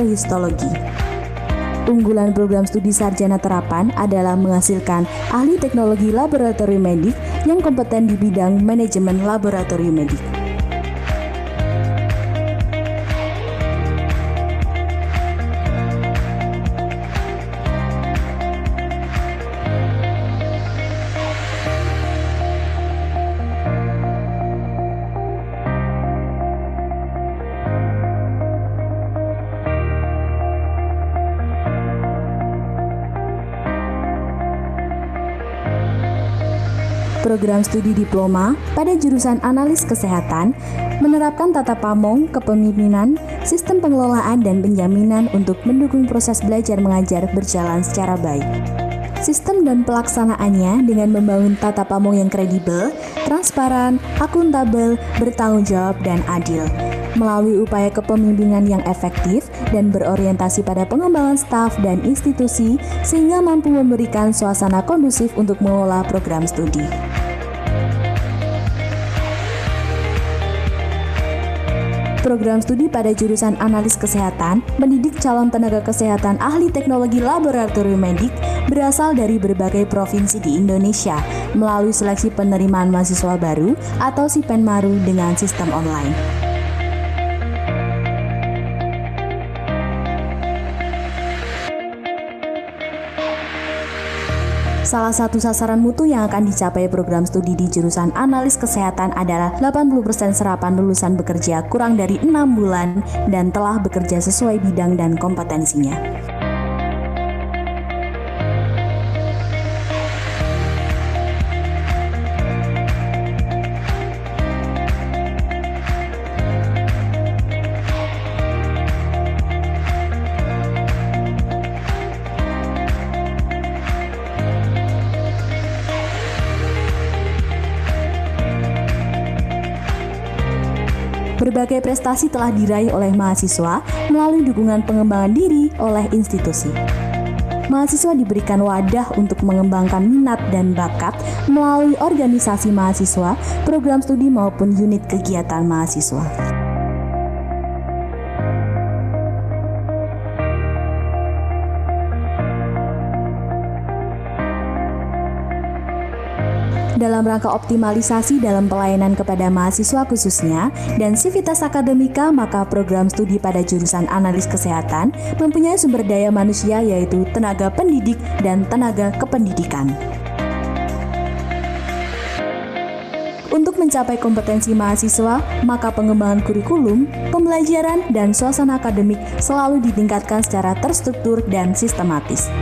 Histologi. Unggulan program studi sarjana terapan adalah menghasilkan ahli teknologi laboratorium medik yang kompeten di bidang manajemen laboratorium medik. Program studi diploma pada jurusan analis kesehatan menerapkan tata pamong, kepemimpinan, sistem pengelolaan dan penjaminan untuk mendukung proses belajar mengajar berjalan secara baik. Sistem dan pelaksanaannya dengan membangun tata pamong yang kredibel, transparan, akuntabel, bertanggung jawab, dan adil. Melalui upaya kepemimpinan yang efektif dan berorientasi pada pengembangan staf dan institusi sehingga mampu memberikan suasana kondusif untuk mengelola program studi. Program studi pada jurusan analis kesehatan mendidik calon tenaga kesehatan ahli teknologi laboratorium medik berasal dari berbagai provinsi di Indonesia melalui seleksi penerimaan mahasiswa baru atau SIPENMARU dengan sistem online. Salah satu sasaran mutu yang akan dicapai program studi di jurusan analis kesehatan adalah 80% serapan lulusan bekerja kurang dari 6 bulan dan telah bekerja sesuai bidang dan kompetensinya. Berbagai prestasi telah diraih oleh mahasiswa melalui dukungan pengembangan diri oleh institusi. Mahasiswa diberikan wadah untuk mengembangkan minat dan bakat melalui organisasi mahasiswa, program studi maupun unit kegiatan mahasiswa. Dalam rangka optimalisasi dalam pelayanan kepada mahasiswa khususnya dan sivitas akademika, maka program studi pada jurusan analis kesehatan mempunyai sumber daya manusia yaitu tenaga pendidik dan tenaga kependidikan. Untuk mencapai kompetensi mahasiswa, maka pengembangan kurikulum, pembelajaran, dan suasana akademik selalu ditingkatkan secara terstruktur dan sistematis.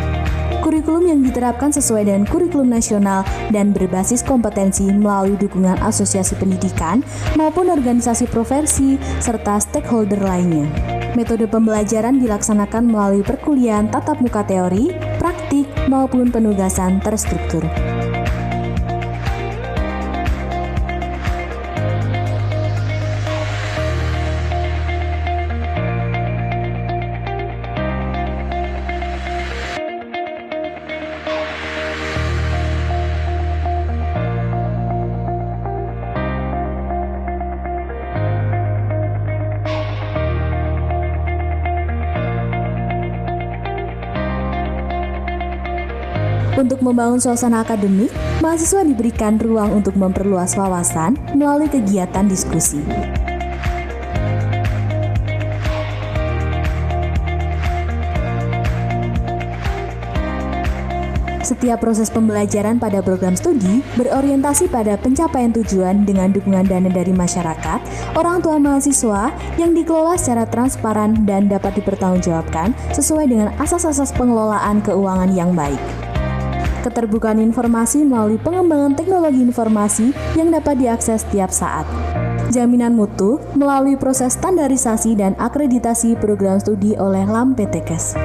Kurikulum yang diterapkan sesuai dengan kurikulum nasional dan berbasis kompetensi melalui dukungan asosiasi pendidikan maupun organisasi profesi serta stakeholder lainnya. Metode pembelajaran dilaksanakan melalui perkuliahan tatap muka teori, praktik, maupun penugasan terstruktur. Untuk membangun suasana akademik, mahasiswa diberikan ruang untuk memperluas wawasan melalui kegiatan diskusi. Setiap proses pembelajaran pada program studi berorientasi pada pencapaian tujuan dengan dukungan dana dari masyarakat, orang tua mahasiswa yang dikelola secara transparan dan dapat dipertanggungjawabkan sesuai dengan asas-asas pengelolaan keuangan yang baik. Keterbukaan informasi melalui pengembangan teknologi informasi yang dapat diakses setiap saat. Jaminan mutu melalui proses standarisasi dan akreditasi program studi oleh LAMPTKes.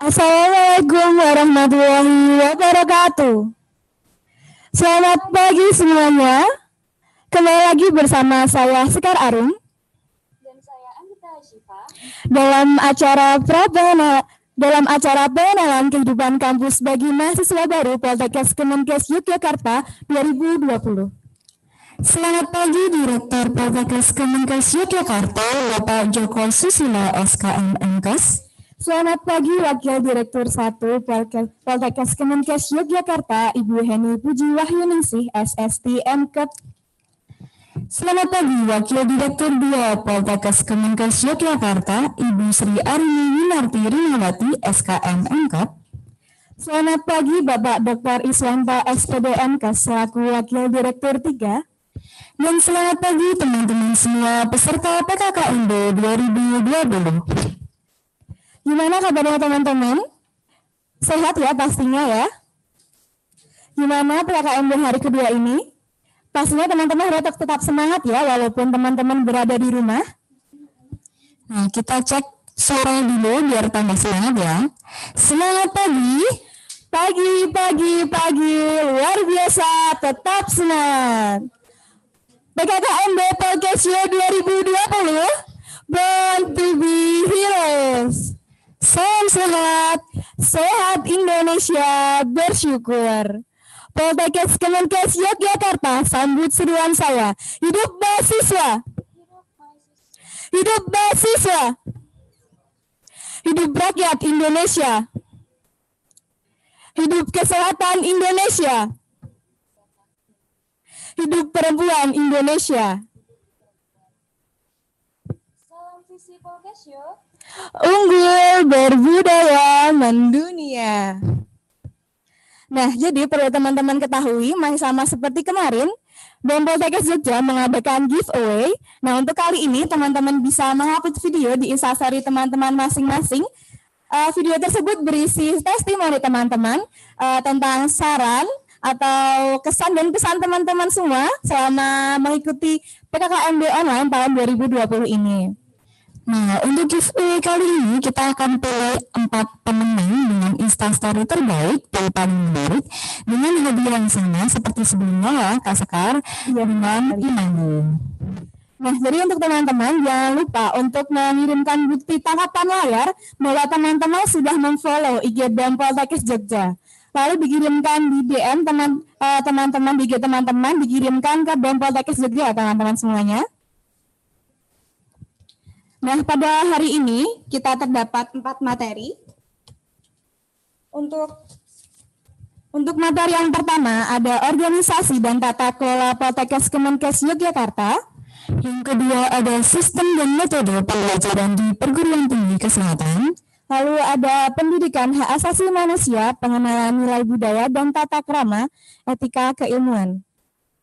Assalamualaikum warahmatullahi wabarakatuh. Selamat pagi semuanya. Kembali lagi bersama saya Sekar Arum dan saya Anggita Syifa dalam acara dalam acara pengenalan kehidupan kampus bagi mahasiswa baru Poltekkes Kemenkes Yogyakarta 2020. Selamat pagi Direktur Poltekkes Kemenkes Yogyakarta, Bapak Joko Susilo SKM MKes. Selamat pagi Wakil Direktur 1 Poltekkes Kemenkes Yogyakarta, Ibu Heni Puji Wahyuningsih SST MKes. Selamat pagi Wakil Direktur 2 Poltekkes Kemenkes Yogyakarta, Ibu Sri Arini Winarti Rinawati SKM MKes. Selamat pagi Bapak Dr. Iswanto SPD MKes selaku Wakil Direktur 3. Dan selamat pagi teman-teman semua peserta PKKMB 2020. Gimana kabarnya teman-teman? Sehat ya pastinya ya? Gimana PKKMB hari kedua ini? Pastinya teman-teman harus tetap semangat ya walaupun teman-teman berada di rumah. Nah, kita cek suara dulu biar tambah semangat ya. Semangat pagi, pagi, luar biasa, tetap semangat. PKKMB Polkesio 2020, Born to be Heroes. Salam sehat, sehat Indonesia bersyukur. Poltekkes Kemenkes Yogyakarta sambut seruan saya. Hidup mahasiswa. Hidup mahasiswa. Hidup rakyat Indonesia. Hidup kesehatan Indonesia. Hidup perempuan Indonesia. Salam visi Polkesio. Unggul berbudaya mendunia. Nah, jadi perlu teman-teman ketahui, masih sama seperti kemarin, BEM Poltekkes Jogja mengadakan giveaway. Nah, untuk kali ini teman-teman bisa mengupload video di Instastory teman-teman masing-masing. Video tersebut berisi testimoni teman-teman tentang saran atau kesan dan pesan teman-teman semua selama mengikuti PKKMB online tahun 2020 ini. Nah, untuk giveaway kali ini kita akan pilih 4 pemenang dengan Instastory terbaik dan paling menarik dengan hadiah yang sama seperti sebelumnya ya, Kak Sekar, dengan Imani. Nah, jadi untuk teman-teman jangan lupa untuk mengirimkan bukti tangkapan layar bahwa teman-teman sudah memfollow IG BEM Poltekkes Jogja. Lalu dikirimkan di DM teman-teman di IG teman-teman dikirimkan ke BEM Poltekkes Jogja teman-teman semuanya. Nah, pada hari ini kita terdapat 4 materi. Untuk materi yang pertama ada organisasi dan tata kelola Poltekkes Kemenkes Yogyakarta. Yang kedua ada sistem dan metode pembelajaran di perguruan tinggi kesehatan. Lalu ada pendidikan hak asasi manusia, pengenalan nilai budaya dan tata krama, etika keilmuan.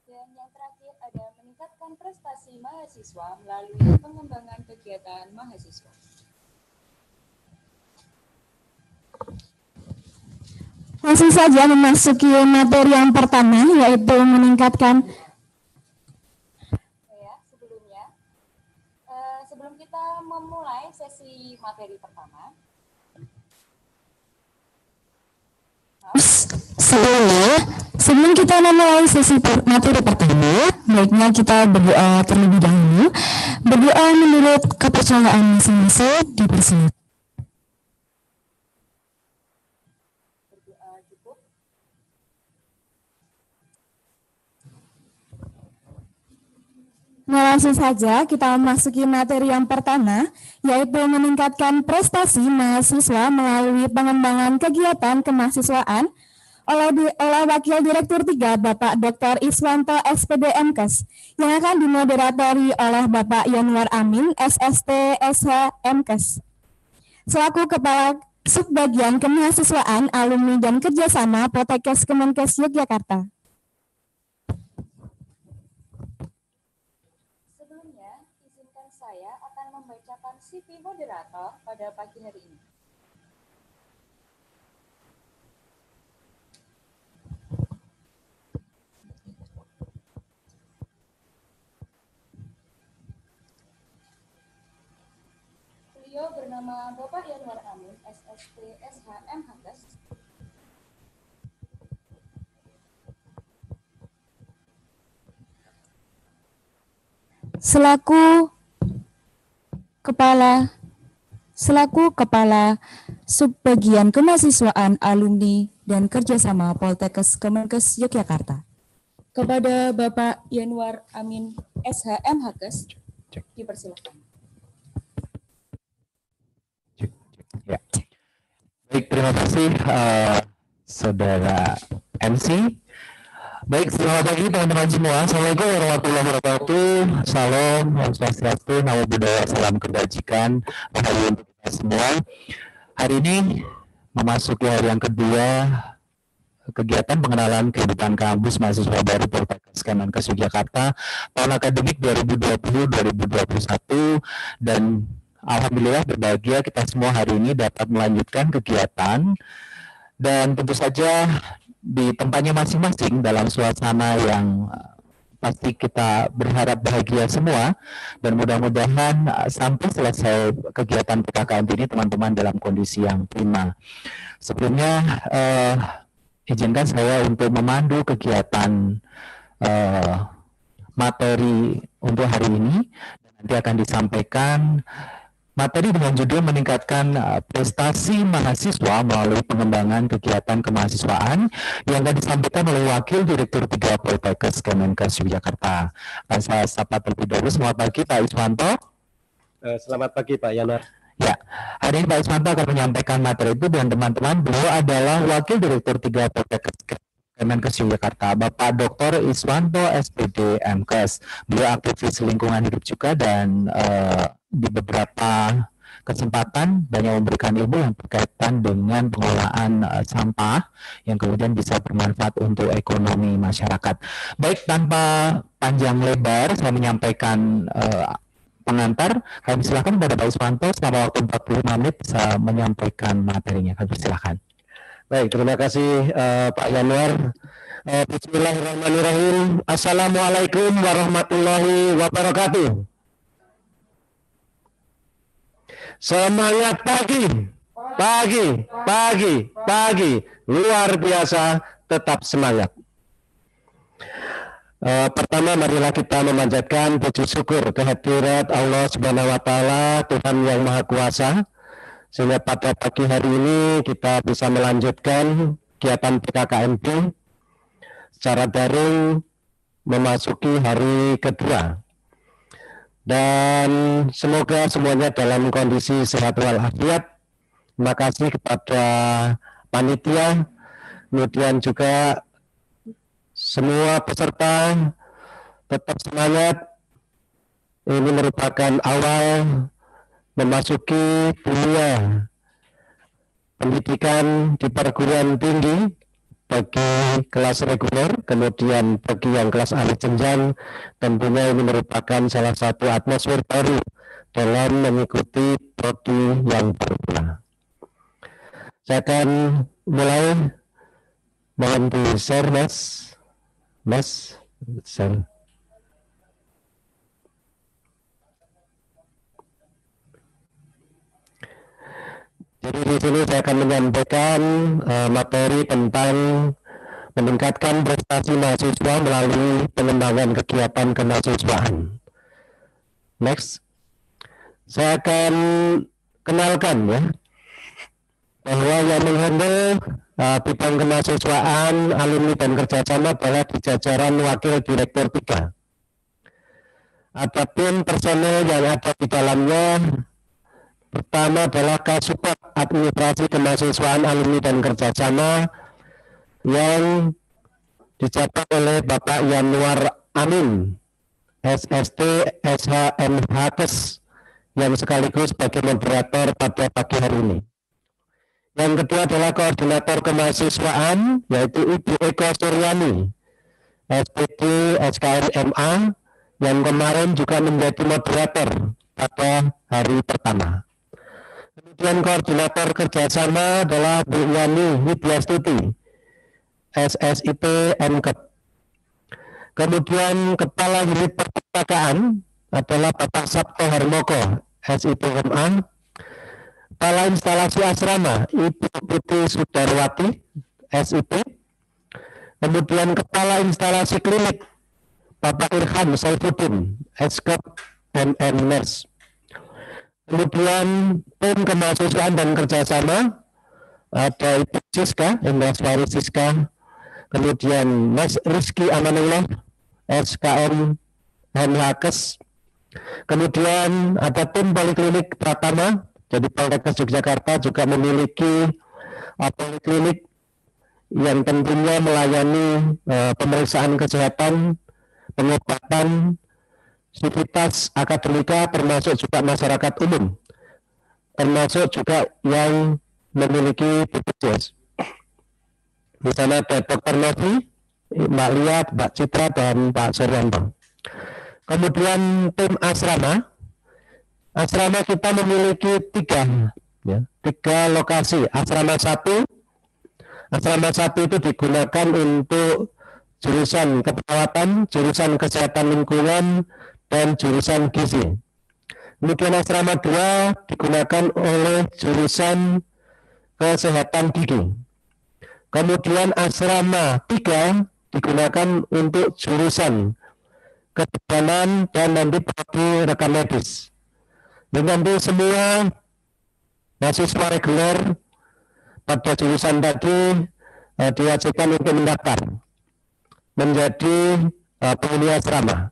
Dan yang terakhir ada meningkatkan prestasi mahasiswa melalui pengembangan kegiatan mahasiswa. Langsung saja memasuki materi yang pertama, yaitu meningkatkan. Sebelum kita memulai sesi materi pertama, Sebelum kita memulai sesi materi pertama, baiknya kita berdoa terlebih dahulu. Berdoa menurut kepercayaan masing-masing dipersilakan. berdoa cukup. Nah, langsung saja kita memasuki materi yang pertama, yaitu meningkatkan prestasi mahasiswa melalui pengembangan kegiatan kemahasiswaan oleh Wakil Direktur 3 Bapak Dr. Iswanto SPD MKes yang akan dimoderatori oleh Bapak Yanuar Amin SST SH MKes. Selaku Kepala Subbagian Kemahasiswaan, Alumni dan Kerjasama Poltekkes Kemenkes Yogyakarta. Sebelumnya, izinkan saya akan membacakan CV moderator pada pagi hari ini. Beliau bernama Bapak Yanuar Amin, SST SHM Hakes. Selaku Kepala Subbagian Kemahasiswaan Alumni dan Kerjasama Poltekkes Kemenkes Yogyakarta. Kepada Bapak Yanwar Amin SHM Hakes, dipersilakan. Ya. Baik, terima kasih Saudara MC. Baik, selamat pagi teman-teman semua. Assalamualaikum warahmatullahi wabarakatuh. Salam, Om Swastiastu, Namo Buddhaya, salam kebajikan. Rahayu untuk kita semua. Hari ini memasuki hari yang kedua kegiatan pengenalan kehidupan kampus mahasiswa baru Poltekkes Kemenkes Yogyakarta tahun akademik 2020-2021, dan alhamdulillah berbahagia kita semua hari ini dapat melanjutkan kegiatan dan tentu saja di tempatnya masing-masing dalam suasana yang pasti kita berharap bahagia semua, dan mudah-mudahan sampai selesai kegiatan PKKMP ini teman-teman dalam kondisi yang prima. Sebelumnya izinkan saya untuk memandu kegiatan materi untuk hari ini, dan nanti akan disampaikan materi dengan judul meningkatkan prestasi mahasiswa melalui pengembangan kegiatan kemahasiswaan yang akan disampaikan oleh Wakil Direktur 3 Poltekkes Kemenkes Yogyakarta. Akan saya sapa terlebih dahulu. Selamat pagi Pak Iswanto. Selamat pagi Pak Yanwar. Ya, hari ini Pak Iswanto akan menyampaikan materi itu, dan teman-teman, beliau adalah Wakil Direktur 3 Poltekkes Kemenkes Yogyakarta, Bapak Dr. Iswanto SPD MKes. Beliau aktivis lingkungan hidup juga, dan di beberapa kesempatan banyak memberikan ilmu yang berkaitan dengan pengelolaan sampah yang kemudian bisa bermanfaat untuk ekonomi masyarakat. Baik, tanpa panjang lebar saya menyampaikan pengantar. Kami silakan kepada Pak Iswanto selama waktu 45 menit bisa menyampaikan materinya. Kami silakan. Baik, terima kasih Pak Yanwar. Bismillahirrahmanirrahim. Assalamualaikum warahmatullahi wabarakatuh. Semangat pagi, pagi, pagi, pagi. Luar biasa, tetap semangat. Pertama, marilah kita memanjatkan puji syukur kehadirat Allah Subhanahu wa Ta'ala, Tuhan yang Maha Kuasa, sehingga pada pagi hari ini kita bisa melanjutkan kegiatan PKKMP secara daring memasuki hari kedua. Dan semoga semuanya dalam kondisi sehat walafiat. Terima kasih kepada panitia, kemudian juga semua peserta, tetap semangat. Ini merupakan awal memasuki dunia pendidikan di perguruan tinggi bagi kelas reguler, kemudian bagi yang kelas akhir jenjang. Tentunya ini merupakan salah satu atmosfer baru dalam mengikuti prodi yang baru. Saya akan mulai, mohon di share mas share. Jadi di sini saya akan menyampaikan materi tentang meningkatkan prestasi mahasiswa melalui pengembangan kegiatan kemahasiswaan. Next, saya akan kenalkan ya bahwa yang menghandle bidang kemahasiswaan, alumni dan kerjasama adalah di jajaran Wakil Direktur 3. Adapun personel yang ada di dalamnya, pertama adalah Kasupat Administrasi Kemahasiswaan Alumni dan Kerjasama yang dijabat oleh Bapak Yanwar Amin SST SHM Hakes yang sekaligus sebagai moderator pada pagi hari ini. Yang kedua adalah Koordinator Kemahasiswaan yaitu Ibu Eko Suryani SPD SKM MA yang kemarin juga menjadi moderator pada hari pertama. Kemudian koordinator kerjasama adalah Bu Yani Widyastuti, SSIP MKep. Kemudian Kepala Unit Perpustakaan adalah Bapak Sabto Harmoko, SIP MA. Kepala Instalasi Asrama, Ibu Putri Sudarwati, SIP. Kemudian Kepala Instalasi Klinik, Bapak Irham Saifuddin, SKep MNers. Kemudian tim kemahasiswaan dan kerjasama ada Ibu Siska, Indra Siska, kemudian Mas Rizky Amanullah, SKM Henhakes, kemudian ada tim Poliklinik Pratama, jadi Poltekkes Yogyakarta juga memiliki poliklinik yang tentunya melayani pemeriksaan kesehatan, pengobatan, sivitas akademika, termasuk juga masyarakat umum, termasuk juga yang memiliki BPJS. Di sana ada Dr. Novi, Mbak Lia, Mbak Citra, dan Pak Suryanto. Kemudian tim asrama. Asrama kita memiliki tiga lokasi. Asrama 1 itu digunakan untuk jurusan keperawatan, jurusan kesehatan lingkungan, dan jurusan gizi. Kemudian asrama 2 digunakan oleh jurusan kesehatan gigi. Kemudian asrama 3 digunakan untuk jurusan kebidanan dan nanti prodi rekam medis. Dan nanti semua mahasiswa reguler pada jurusan tadi diwajibkan untuk mendaftar menjadi penghuni asrama.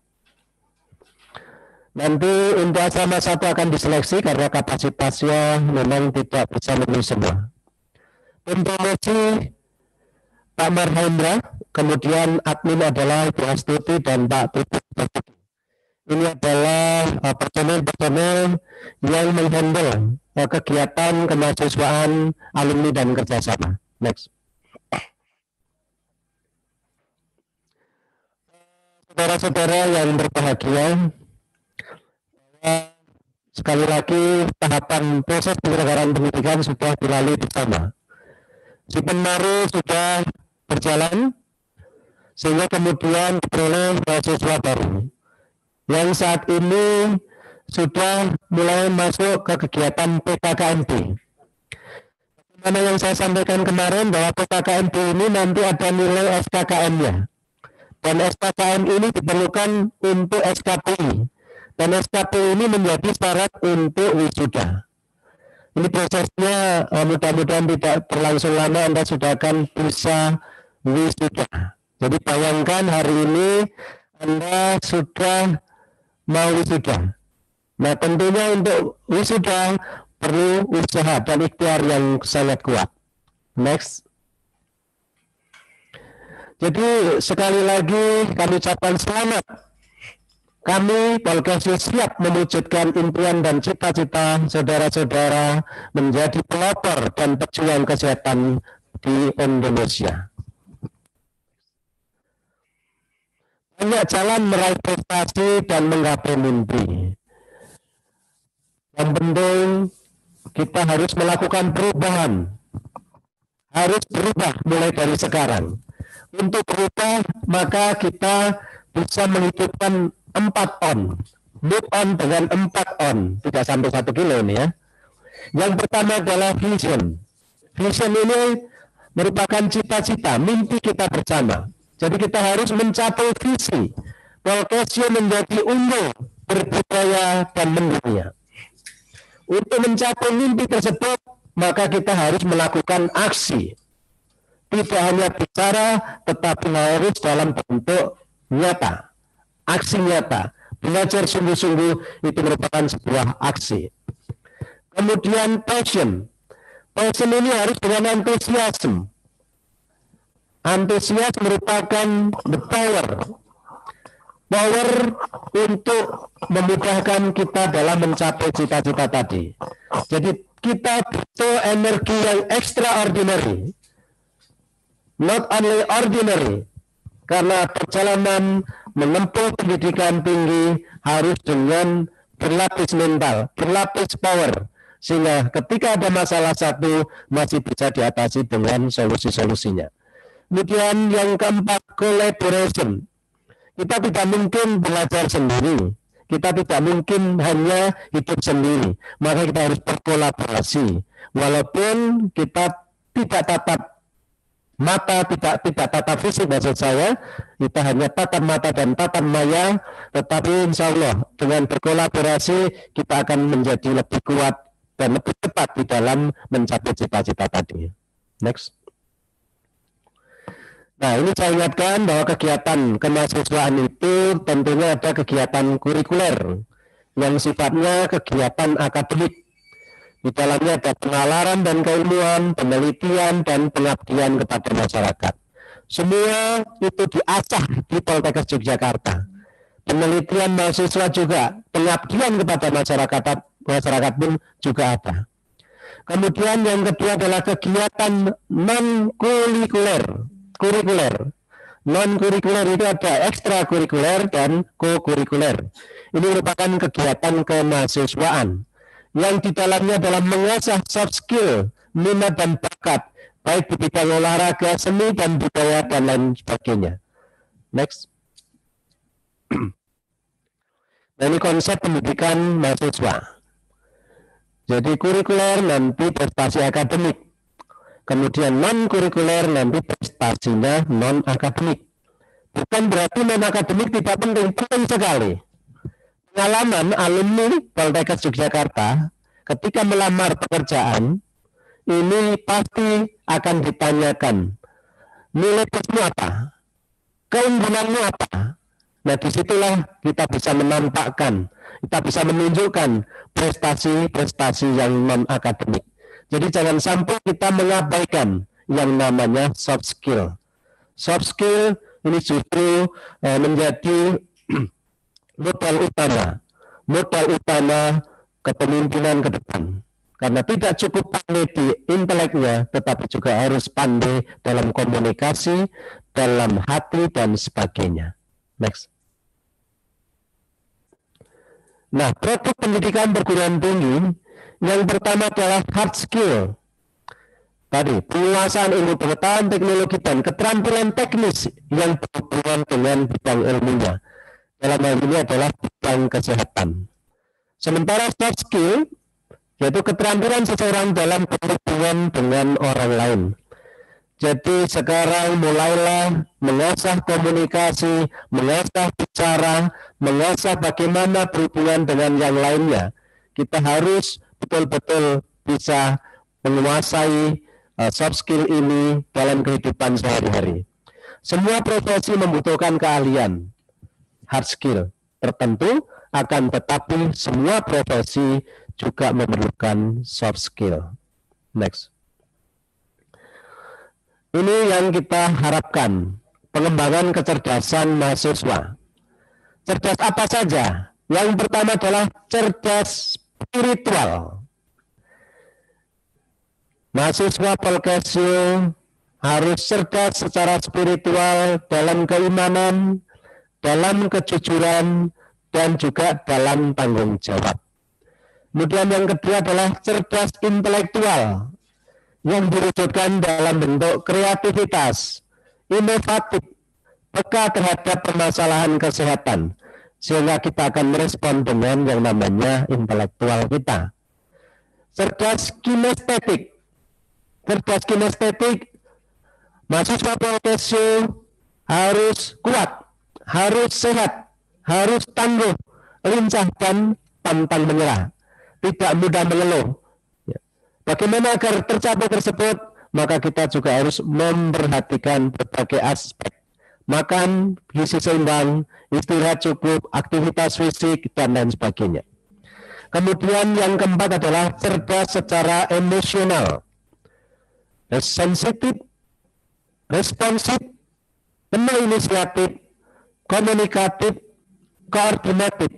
Nanti untuk asrama 1 akan diseleksi karena kapasitasnya memang tidak bisa memenuhi semua. Tim promosi Pak Marhendra, kemudian admin adalah Ibu Astuti dan Pak Tutu. Ini adalah personel-personel yang menghandle kegiatan kemahasiswaan alumni dan kerjasama. Next. Saudara-saudara yang berbahagia, sekali lagi tahapan proses penyelenggaraan pendidikan sudah dilalui bersama. Si Penmaru sudah berjalan sehingga kemudian diperoleh mahasiswa baru yang saat ini sudah mulai masuk ke kegiatan PKKMB. Mana yang saya sampaikan kemarin bahwa PKKMB ini nanti ada nilai SKKM-nya, dan SKKM ini diperlukan untuk SKPI, dan SKPI ini menjadi syarat untuk wisuda. Ini prosesnya mudah-mudahan tidak berlangsung lama, Anda sudah akan bisa wisuda. Jadi bayangkan hari ini Anda sudah mau wisuda. Nah tentunya untuk wisuda perlu usaha dan ikhtiar yang sangat kuat. Next. Jadi sekali lagi kami ucapkan selamat. Kami Poltekkes siap mewujudkan impian dan cita-cita saudara-saudara menjadi pelopor dan pejuang kesehatan di Indonesia. Banyak jalan meraih prestasi dan menggapai mimpi. Yang penting kita harus melakukan perubahan. Harus berubah mulai dari sekarang. Untuk berubah maka kita bisa menghidupkan 4 on. Move on dengan 4 on. Tidak sampai 1 kilo ini ya. Yang pertama adalah vision. Vision ini merupakan cita-cita, mimpi kita bersama. Jadi kita harus mencapai visi. Poltekkes menjadi unggul, berbudaya dan mendunia. Untuk mencapai mimpi tersebut, maka kita harus melakukan aksi. Tidak hanya bicara, tetapi harus dalam bentuk nyata. Aksi nyata. Belajar sungguh-sungguh itu merupakan sebuah aksi. Kemudian passion. Passion ini harus dengan antusiasme. Antusias merupakan the power untuk memudahkan kita dalam mencapai cita-cita tadi. Jadi kita butuh energi yang extraordinary, not only ordinary, karena perjalanan menempuh pendidikan tinggi harus dengan berlapis mental, berlapis power, sehingga ketika ada masalah satu masih bisa diatasi dengan solusi-solusinya. Kemudian yang keempat, collaboration. Kita tidak mungkin belajar sendiri. Kita tidak mungkin hanya hidup sendiri. Maka kita harus berkolaborasi. Walaupun kita tidak tatap mata, tidak tatap fisik maksud saya, kita hanya tatap mata dan tatap maya, tetapi insya Allah dengan berkolaborasi kita akan menjadi lebih kuat dan lebih cepat di dalam mencapai cita-cita tadi. Next. Nah, ini saya ingatkan bahwa kegiatan kemahasiswaan itu tentunya ada kegiatan kurikuler yang sifatnya kegiatan akademik. Di dalamnya ada penalaran dan keilmuan, penelitian, dan pengabdian kepada masyarakat. Semua itu diasah di Poltekkes Yogyakarta. Penelitian mahasiswa juga, pengabdian kepada masyarakat pun juga ada. Kemudian yang kedua adalah kegiatan non-kurikuler. Non-kurikuler itu ada ekstrakurikuler dan co-kurikuler. Ini merupakan kegiatan kemahasiswaan yang di dalamnya adalah mengasah soft skill, minat dan bakat, baik di bidang olahraga, seni dan budaya dan lain sebagainya. Next. Nah, ini konsep pendidikan mahasiswa. Jadi kurikuler nanti prestasi akademik. Kemudian non-kurikuler nanti prestasinya non-akademik. Bukan berarti non-akademik tidak penting, penting sekali. Pengalaman alumni Poltekkes Yogyakarta ketika melamar pekerjaan, ini pasti akan ditanyakan, nilai tesmu apa? Keunggulanmu apa? Nah, disitulah kita bisa menampakkan, kita bisa menunjukkan prestasi-prestasi yang non-akademik. Jadi jangan sampai kita mengabaikan yang namanya soft skill. Soft skill ini justru menjadi modal utama kepemimpinan ke depan. Karena tidak cukup pandai di inteleknya, tetapi juga harus pandai dalam komunikasi, dalam hati, dan sebagainya. Next. Nah, produk pendidikan perguruan tinggi yang pertama adalah hard skill. Tadi, penguasaan ilmu pengetahuan, teknologi, dan keterampilan teknis yang berhubungan dengan bidang ilmunya. Dalam hal ini adalah bidang kesehatan. Sementara soft skill, yaitu keterampilan seseorang dalam berhubungan dengan orang lain. Jadi sekarang mulailah mengasah komunikasi, mengasah bicara, mengasah bagaimana berhubungan dengan yang lainnya. Kita harus betul-betul bisa menguasai soft skill ini dalam kehidupan sehari-hari. Semua profesi membutuhkan keahlian hard skill tertentu, akan tetapi semua profesi juga memerlukan soft skill. Next. Ini yang kita harapkan, pengembangan kecerdasan mahasiswa. Cerdas apa saja? Yang pertama adalah cerdas spiritual. Mahasiswa Polkesio harus cerdas secara spiritual dalam keimanan, dalam kejujuran, dan juga dalam tanggung jawab. Kemudian yang kedua adalah cerdas intelektual yang diwujudkan dalam bentuk kreativitas, inovatif, peka terhadap permasalahan kesehatan, sehingga kita akan merespon dengan yang namanya intelektual kita. Cerdas kinestetik. Cerdas kinestetik, mahasiswa Polkesio harus kuat, harus sehat, harus tangguh, lincah, dan pantang menyerah, tidak mudah mengeluh. Bagaimana agar tercapai tersebut? Maka kita juga harus memperhatikan berbagai aspek. Makan, gizi seimbang, istirahat cukup, aktivitas fisik, dan lain sebagainya. Kemudian yang keempat adalah cerdas secara emosional. Sensitif, responsif, penuh inisiatif, komunikatif, koordinatif,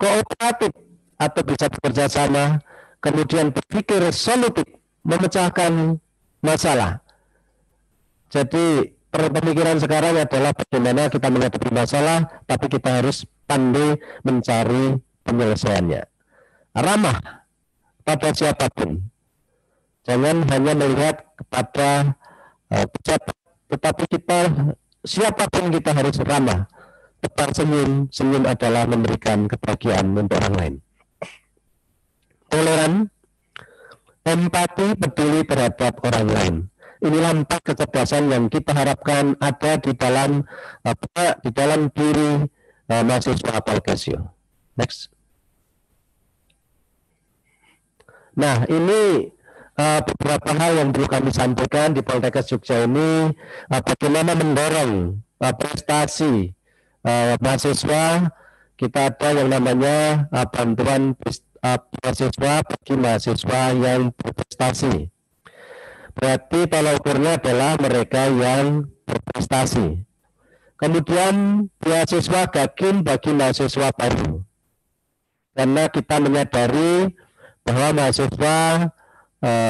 kooperatif, atau bisa bekerja sama, kemudian berpikir solutif, memecahkan masalah. Jadi pemikiran sekarang adalah bagaimana kita menghadapi masalah, tapi kita harus pandai mencari penyelesaiannya. Ramah pada siapapun. Jangan hanya melihat kepada pejabat, tetapi kita, siapapun kita harus ramah. Tebar senyum, senyum adalah memberikan kebahagiaan untuk orang lain. Toleran, empati, peduli terhadap orang lain. Inilah 4 kecerdasan yang kita harapkan ada di dalam diri mahasiswa Polkesio. Next. Nah, ini beberapa hal yang perlu kami sampaikan di Poltekkes Jogja ini, bagaimana mendorong prestasi mahasiswa. Kita ada yang namanya bantuan beasiswa bagi mahasiswa yang berprestasi. Berarti tolak ukurnya adalah mereka yang berprestasi. Kemudian beasiswa Gakin bagi mahasiswa baru. Karena kita menyadari bahwa mahasiswa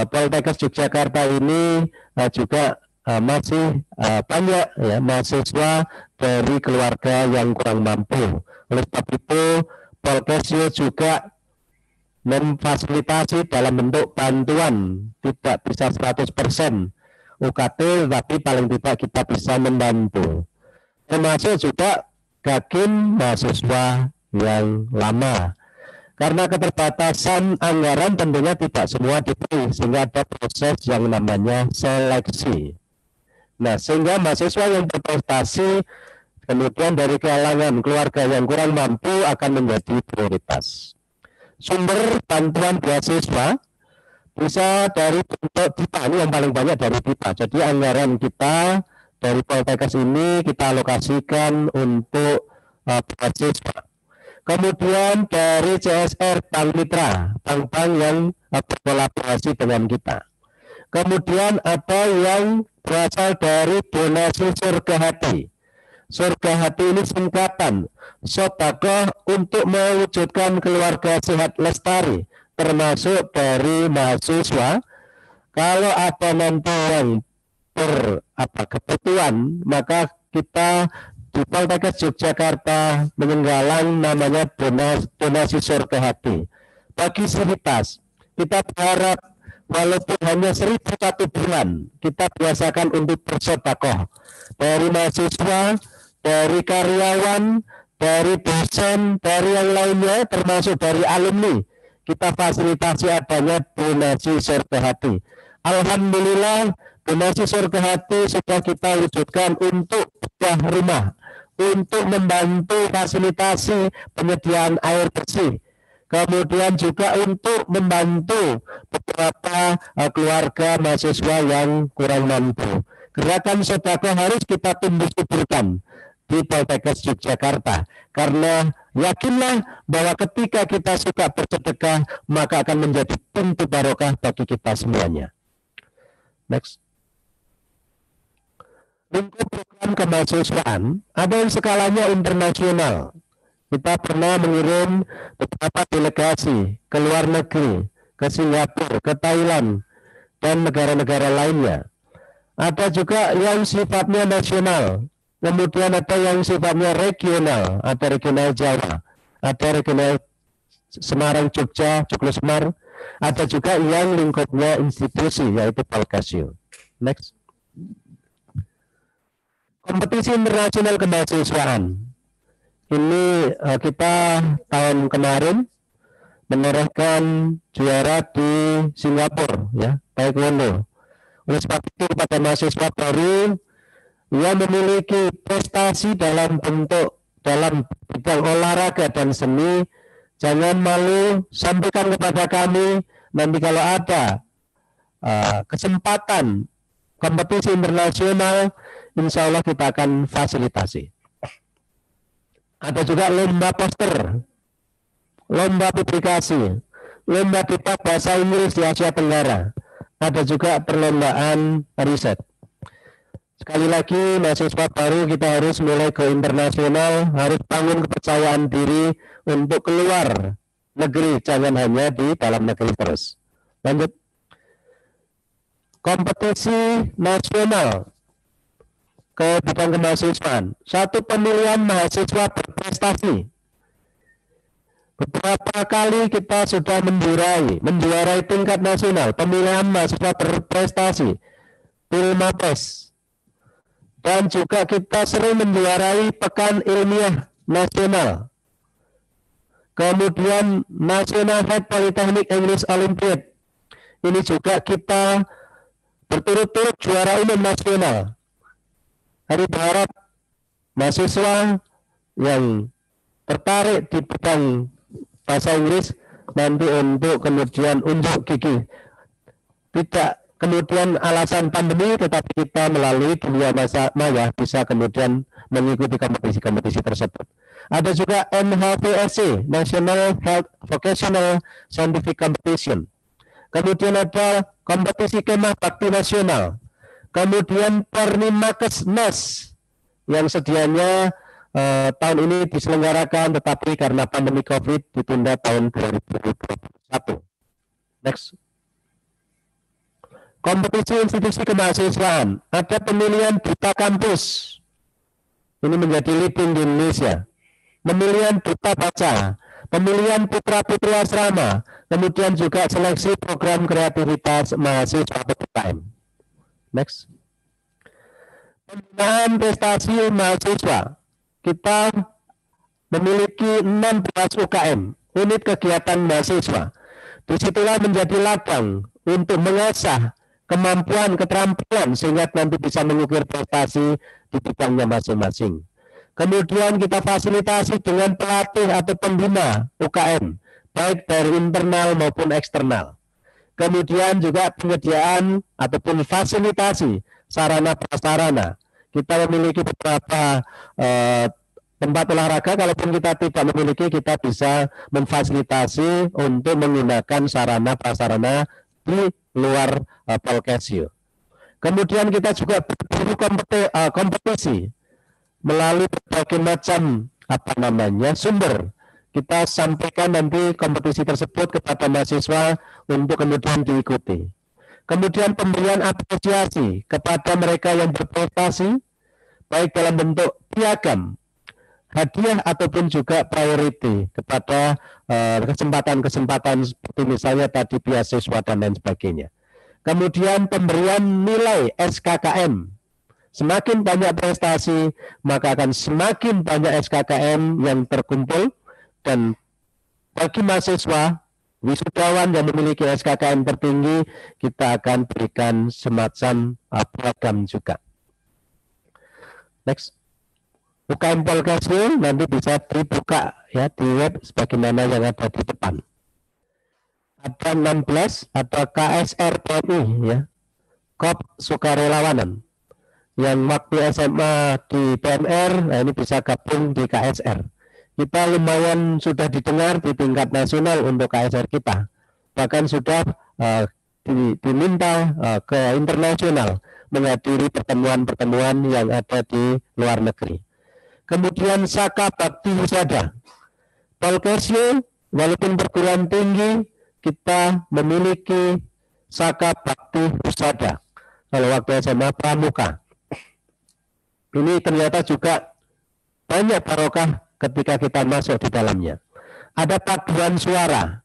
Poltekkes Yogyakarta ini juga masih banyak ya mahasiswa dari keluarga yang kurang mampu. Oleh sebab itu Poltekkes juga memfasilitasi dalam bentuk bantuan, tidak bisa 100% UKT, tapi paling tidak kita bisa membantu. Termasuk juga Gakin mahasiswa yang lama. Karena keterbatasan anggaran tentunya tidak semua diberi, sehingga ada proses yang namanya seleksi. Nah, sehingga mahasiswa yang berprestasi kemudian dari kalangan keluarga yang kurang mampu akan menjadi prioritas. Sumber bantuan beasiswa bisa dari bentuk DIPA, ini yang paling banyak dari DIPA. Jadi anggaran kita dari Poltekkes ini kita alokasikan untuk beasiswa. Kemudian dari CSR Bank Mitra, bank-bank yang berkolaborasi dengan kita. Kemudian ada yang berasal dari donasi surga hati. Surga hati ini singkatan sedekah untuk mewujudkan keluarga sehat lestari, termasuk dari mahasiswa. Kalau ada nanti yang kebutuhan, maka kita di Poltekkes Yogyakarta menenggalang namanya donasi surga hati. Bagi Seritas, kita berharap walaupun hanya 1.000 satu bulan, kita biasakan untuk bersedekah dari mahasiswa, dari karyawan, dari dosen, dari yang lainnya, termasuk dari alumni. Kita fasilitasi adanya donasi surga hati. Alhamdulillah, donasi surga hati sudah kita wujudkan untuk bedah rumah, untuk membantu fasilitasi penyediaan air bersih, kemudian juga untuk membantu beberapa keluarga mahasiswa yang kurang mampu. Gerakan sedekah harus kita tumbuh suburkan di Poltekkes Yogyakarta, karena yakinlah bahwa ketika kita suka bersedekah, maka akan menjadi pintu barokah bagi kita semuanya. Next. Lingkup program kemahasiswaan ada yang skalanya internasional. Kita pernah mengirim beberapa delegasi ke luar negeri, ke Singapura, ke Thailand, dan negara-negara lainnya. Ada juga yang sifatnya nasional, kemudian ada yang sifatnya regional, ada regional Jawa, ada regional Semarang, Jogja, Joglosemar, ada juga yang lingkupnya institusi, yaitu Polkasio. Next. Kompetisi internasional kemahasiswaan. Ini kita tahun kemarin menorehkan juara di Singapura, ya, taekwondo. Oleh sebab itu kepada mahasiswa baru yang memiliki prestasi dalam bidang olahraga dan seni, jangan malu, sampaikan kepada kami. Nanti kalau ada kesempatan kompetisi internasional, insya Allah kita akan fasilitasi. Ada juga lomba poster, lomba publikasi, lomba debat bahasa Inggris di Asia Tenggara. Ada juga perlombaan riset. Sekali lagi, mahasiswa baru kita harus mulai ke internasional, harus bangun kepercayaan diri untuk keluar negeri, jangan hanya di dalam negeri terus. Lanjut. Kompetisi nasional ke bidang kemahasiswaan. Satu pemilihan mahasiswa berprestasi. Beberapa kali kita sudah menjuarai tingkat nasional pemilihan mahasiswa berprestasi, Pilmapres. Dan juga kita sering menjuarai pekan ilmiah nasional. Kemudian National Head Polytechnic English Olympiad. Ini juga kita berturut-turut juara umum nasional. Hari berharap mahasiswa yang tertarik di bidang bahasa Inggris nanti untuk kemudian unjuk gigi tidak kemudian alasan pandemi, tetapi kita melalui dunia maya bisa kemudian mengikuti kompetisi-kompetisi tersebut. Ada juga NHVSC, National Health Vocational Scientific Competition. Kemudian ada kompetisi kemah bakti nasional. Kemudian Pernimakes NES yang sedianya tahun ini diselenggarakan, tetapi karena pandemi COVID ditunda tahun 2021. Next. Kompetisi institusi kemahasiswaan. Ada pemilihan duta kampus. Ini menjadi leading di Indonesia. Pemilihan duta baca. Pemilihan putra-putri asrama. Kemudian juga seleksi program kreativitas mahasiswa PTKM. Next. Pembinaan prestasi mahasiswa. Kita memiliki 16 UKM, unit kegiatan mahasiswa. Disitulah menjadi ladang untuk mengasah kemampuan, keterampilan sehingga nanti bisa mengukir prestasi di bidangnya masing-masing. Kemudian kita fasilitasi dengan pelatih atau pembina UKM, baik dari internal maupun eksternal. Kemudian juga penyediaan ataupun fasilitasi sarana prasarana. Kita memiliki beberapa tempat olahraga, kalaupun kita tidak memiliki, kita bisa memfasilitasi untuk menggunakan sarana prasarana di luar Polkesio. Kemudian kita juga berburu kompetisi melalui berbagai macam sumber. Kita sampaikan nanti kompetisi tersebut kepada mahasiswa untuk kemudian diikuti. Kemudian pemberian apresiasi kepada mereka yang berprestasi, baik dalam bentuk piagam, hadiah ataupun juga priority kepada kesempatan-kesempatan seperti misalnya tadi beasiswa dan lain sebagainya. Kemudian pemberian nilai SKKM. Semakin banyak prestasi, maka akan semakin banyak SKKM yang terkumpul, dan bagi mahasiswa wisudawan yang memiliki SKKM tertinggi, kita akan berikan semacam program juga. Next. UKM Polkesio nanti bisa dibuka ya di web sebagaimana yang ada di depan. Ada 16, ada KSR TNI ya, KOP Sukarelawanan. Yang waktu SMA di PNR, nah ini bisa gabung di KSR. Kita lumayan sudah didengar di tingkat nasional untuk KSR kita. Bahkan sudah diminta ke internasional menghadiri pertemuan-pertemuan yang ada di luar negeri. Kemudian Saka Bakti Wisada. Polkesio, walaupun perguruan tinggi, kita memiliki Saka Bakti Wisada. Kalau waktu SMA Pramuka. Ini ternyata juga banyak barokah ketika kita masuk di dalamnya. Ada paduan suara.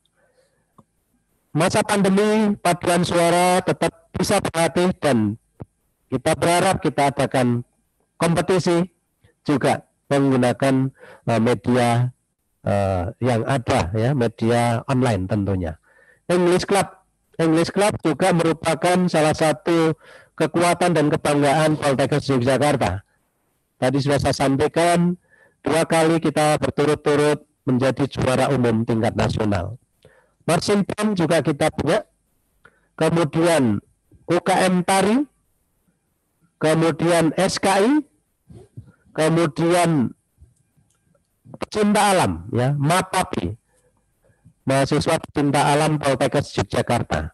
Masa pandemi, paduan suara tetap bisa berlatih, dan kita berharap kita adakan kompetisi juga menggunakan media yang ada ya, media online tentunya. English Club juga merupakan salah satu kekuatan dan kebanggaan Poltekkes Yogyakarta. Tadi sudah saya sampaikan, 2 kali kita berturut-turut menjadi juara umum tingkat nasional. Marching band juga kita punya. Kemudian UKM Tari, kemudian SKI, kemudian pecinta alam ya, MAPAPI, mahasiswa pecinta alam Poltekkes Yogyakarta.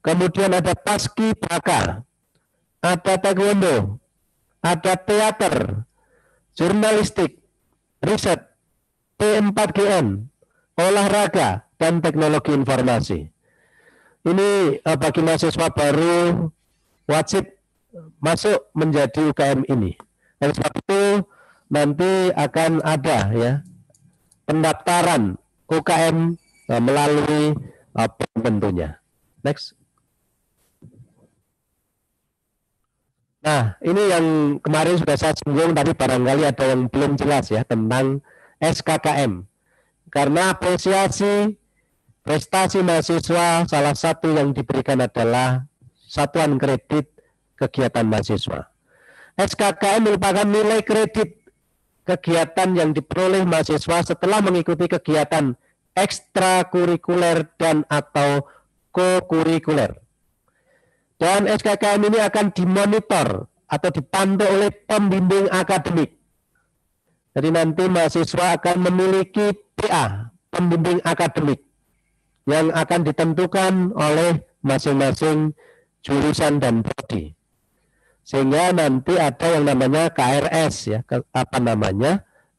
Kemudian ada Paski Braka, ada taekwondo, ada teater, jurnalistik, riset, P4GN, olahraga, dan teknologi informasi. Ini bagi mahasiswa baru wajib masuk menjadi UKM ini. Dan sebab itu nanti akan ada ya pendaftaran UKM melalui tentunya. Next. Nah, ini yang kemarin sudah saya singgung, tapi barangkali ada yang belum jelas ya tentang SKKM. Karena apresiasi prestasi mahasiswa, salah satu yang diberikan adalah satuan kredit kegiatan mahasiswa. SKKM merupakan nilai kredit kegiatan yang diperoleh mahasiswa setelah mengikuti kegiatan ekstrakurikuler dan atau kokurikuler. Dan SKKM ini akan dimonitor atau dipantau oleh pembimbing akademik. Jadi nanti mahasiswa akan memiliki PA, pembimbing akademik, yang akan ditentukan oleh masing-masing jurusan dan prodi. Sehingga nanti ada yang namanya KRS, ya,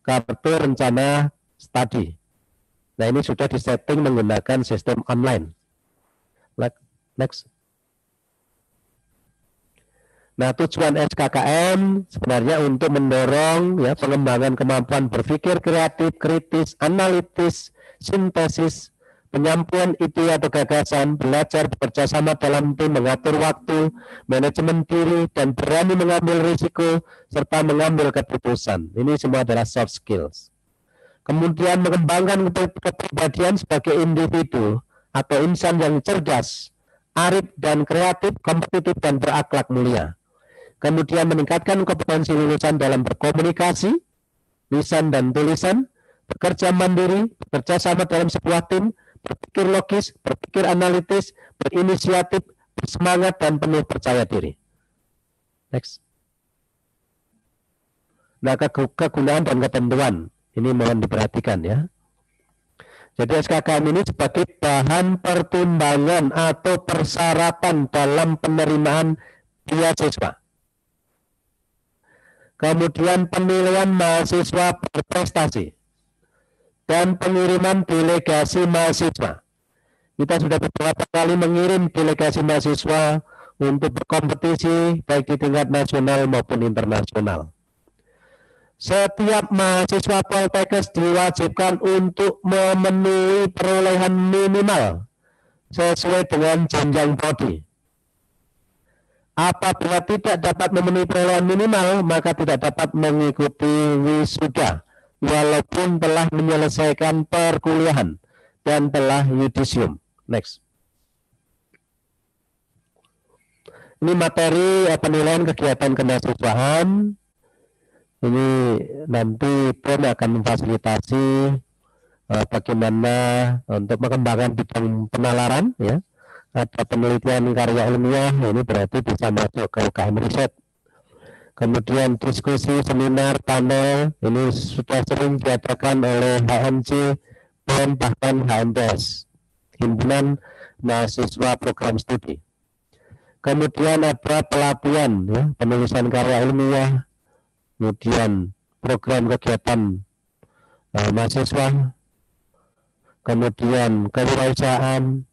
kartu rencana studi. Nah, ini sudah disetting menggunakan sistem online. Next. Nah, tujuan SKKM sebenarnya untuk mendorong ya pengembangan kemampuan berpikir kreatif, kritis, analitis, sintesis, penyampaian ide atau gagasan, belajar bekerja sama dalam tim, mengatur waktu, manajemen diri, dan berani mengambil risiko, serta mengambil keputusan. Ini semua adalah soft skills. Kemudian mengembangkan kepribadian sebagai individu atau insan yang cerdas, arif dan kreatif, kompetitif dan berakhlak mulia. Kemudian meningkatkan kompetensi lulusan dalam berkomunikasi, lisan dan tulisan, bekerja mandiri, bekerja sama dalam sebuah tim, berpikir logis, berpikir analitis, berinisiatif, bersemangat dan penuh percaya diri. Next. Nah, kegunaan dan ketentuan ini mohon diperhatikan ya. Jadi SKKM ini sebagai bahan pertimbangan atau persyaratan dalam penerimaan beasiswa. Kemudian penilaian mahasiswa berprestasi dan pengiriman delegasi mahasiswa. Kita sudah beberapa kali mengirim delegasi mahasiswa untuk berkompetisi baik di tingkat nasional maupun internasional. Setiap mahasiswa Poltekkes diwajibkan untuk memenuhi perolehan minimal sesuai dengan jenjang prodi. Apabila tidak dapat memenuhi perolehan minimal, maka tidak dapat mengikuti wisuda, walaupun telah menyelesaikan perkuliahan dan telah yudisium. Next. Ini materi penilaian kegiatan kemahasiswaan. Ini nanti PON akan memfasilitasi bagaimana untuk mengembangkan bidang penalaran, ya. Ada penelitian karya ilmiah, ini berarti bisa masuk ke UKM riset. Kemudian diskusi, seminar, panel, ini sudah sering diadakan oleh HMC, PON, bahkan HMPS, Himpunan Mahasiswa Program Studi. Kemudian ada pelatihan, ya, penulisan karya ilmiah, kemudian program kegiatan mahasiswa, kemudian kewirausahaan,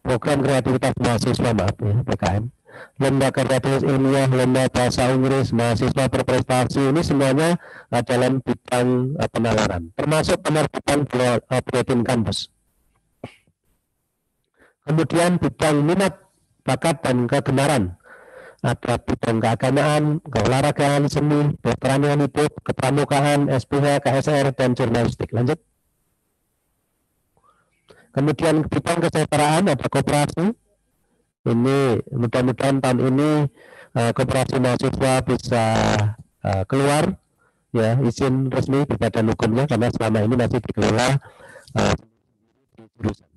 program kreativitas mahasiswa, maaf ya, PKM, lomba kreativitas ilmiah, lomba bahasa Inggris, mahasiswa berprestasi, ini semuanya dalam bidang penalaran, termasuk penerbitan bulletin kampus. Kemudian bidang minat, bakat, dan kegemaran. Ada bidang keagamaan, keolahragaan, seni, pertanian hidup, kepramukaan, SPH, KSR, dan jurnalistik. Lanjut. Kemudian bidang kesejahteraan ada koperasi. Ini mudah-mudahan tahun ini koperasi mahasiswa bisa keluar ya izin resmi di badan hukumnya, karena selama ini masih dikelola jurusan.